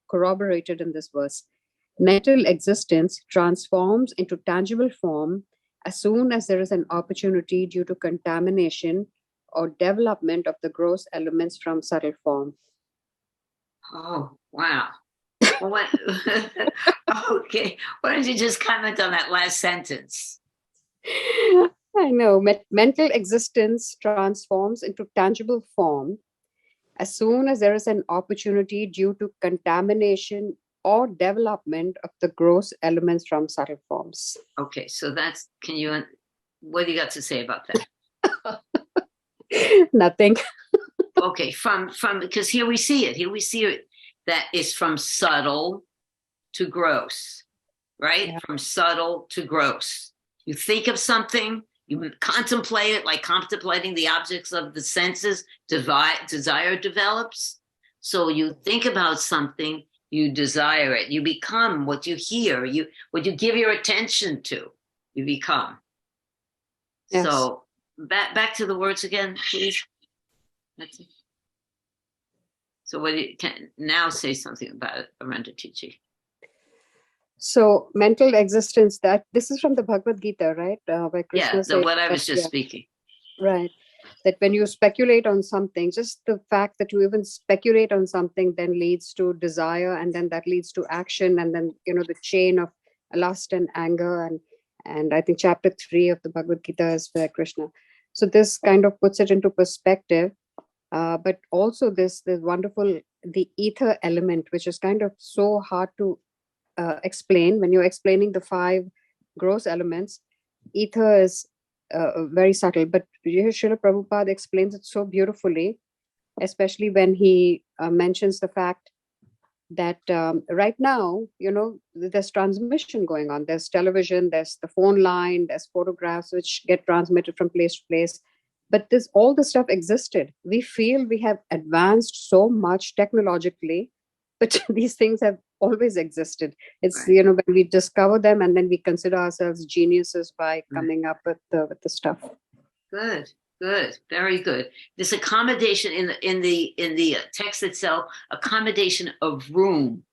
corroborated in this verse. Mental existence transforms into tangible form as soon as there is an opportunity due to contamination or development of the gross elements from subtle form. Oh, wow. Well, okay. Why don't you just comment on that last sentence? I know. Mental existence transforms into tangible form as soon as there is an opportunity due to contamination or development of the gross elements from subtle forms. Okay, so what do you got to say about that? Nothing. Okay, because here we see it that is from subtle to gross, right? Yeah. From subtle to gross. You think of something, you contemplate it, like contemplating the objects of the senses, desire develops. So you think about something, you desire it, you become what you hear, what you give your attention to, you become. Yes. So back to the words again, please. That's it. So what you can now say something about it, Arundhati. So mental existence, that this is from the Bhagavad Gita, right? Where Krishna says what I was that, just speaking. Right. That when you speculate on something, just the fact that you even speculate on something then leads to desire, and then that leads to action, and then the chain of lust and anger, and I think chapter 3 of the Bhagavad Gita is where Krishna. So this kind of puts it into perspective. But also this wonderful, the ether element, which is kind of so hard to explain when you're explaining the 5 gross elements. Ether is very subtle, but Srila Prabhupada explains it so beautifully, especially when he mentions the fact that right now, there's transmission going on. There's television, there's the phone line, there's photographs which get transmitted from place to place. But all this stuff existed. We feel we have advanced so much technologically, but these things have always existed. It's, Right. When we discover them and then we consider ourselves geniuses by coming up with the stuff. Good, very good. This accommodation in the text itself, accommodation of room.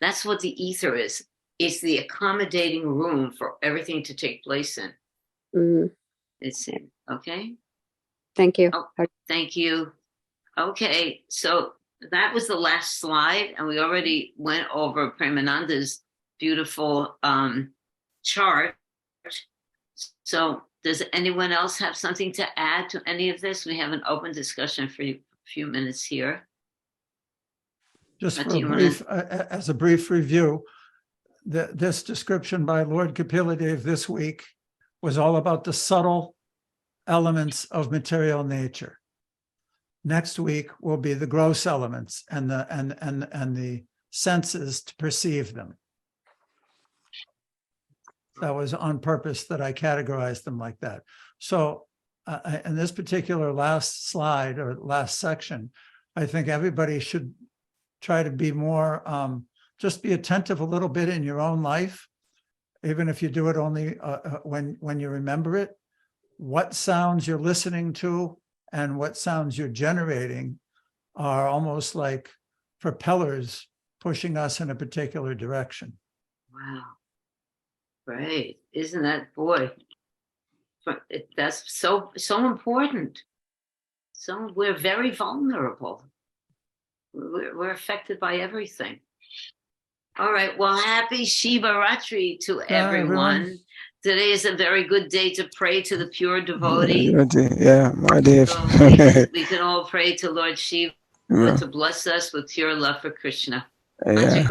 That's what the ether is. It's the accommodating room for everything to take place in. Mm. It's okay. Thank you. Oh, thank you. Okay, so that was the last slide, and we already went over Premananda's beautiful chart. So does anyone else have something to add to any of this? We have an open discussion for a few minutes here. just What for do a you wanna- brief, as a brief review, this description by Lord Kapila this week was all about the subtle elements of material nature. Next week will be the gross elements and the senses to perceive them. That was on purpose that I categorized them like that. So in this particular last slide or last section, I think everybody should try to be more, just be attentive a little bit in your own life, even if you do it only when you remember it. What sounds you're listening to and what sounds you're generating are almost like propellers pushing us in a particular direction. Wow. Right. Isn't that, boy, that's so important. So we're very vulnerable. We're affected by everything. All right. Well, happy Shiva Ratri to everyone. Today is a very good day to pray to the pure devotee. Yeah, Mahadev. So we can all pray to Lord Shiva to bless us with pure love for Krishna. Yeah.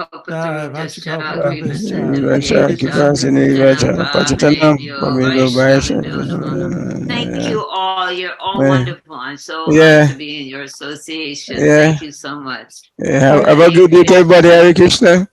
Thank you all. You're all wonderful. I'm so Yeah. honored to be in your association. Yeah. Thank you so much. Yeah, have a good day, everybody. Hare Krishna.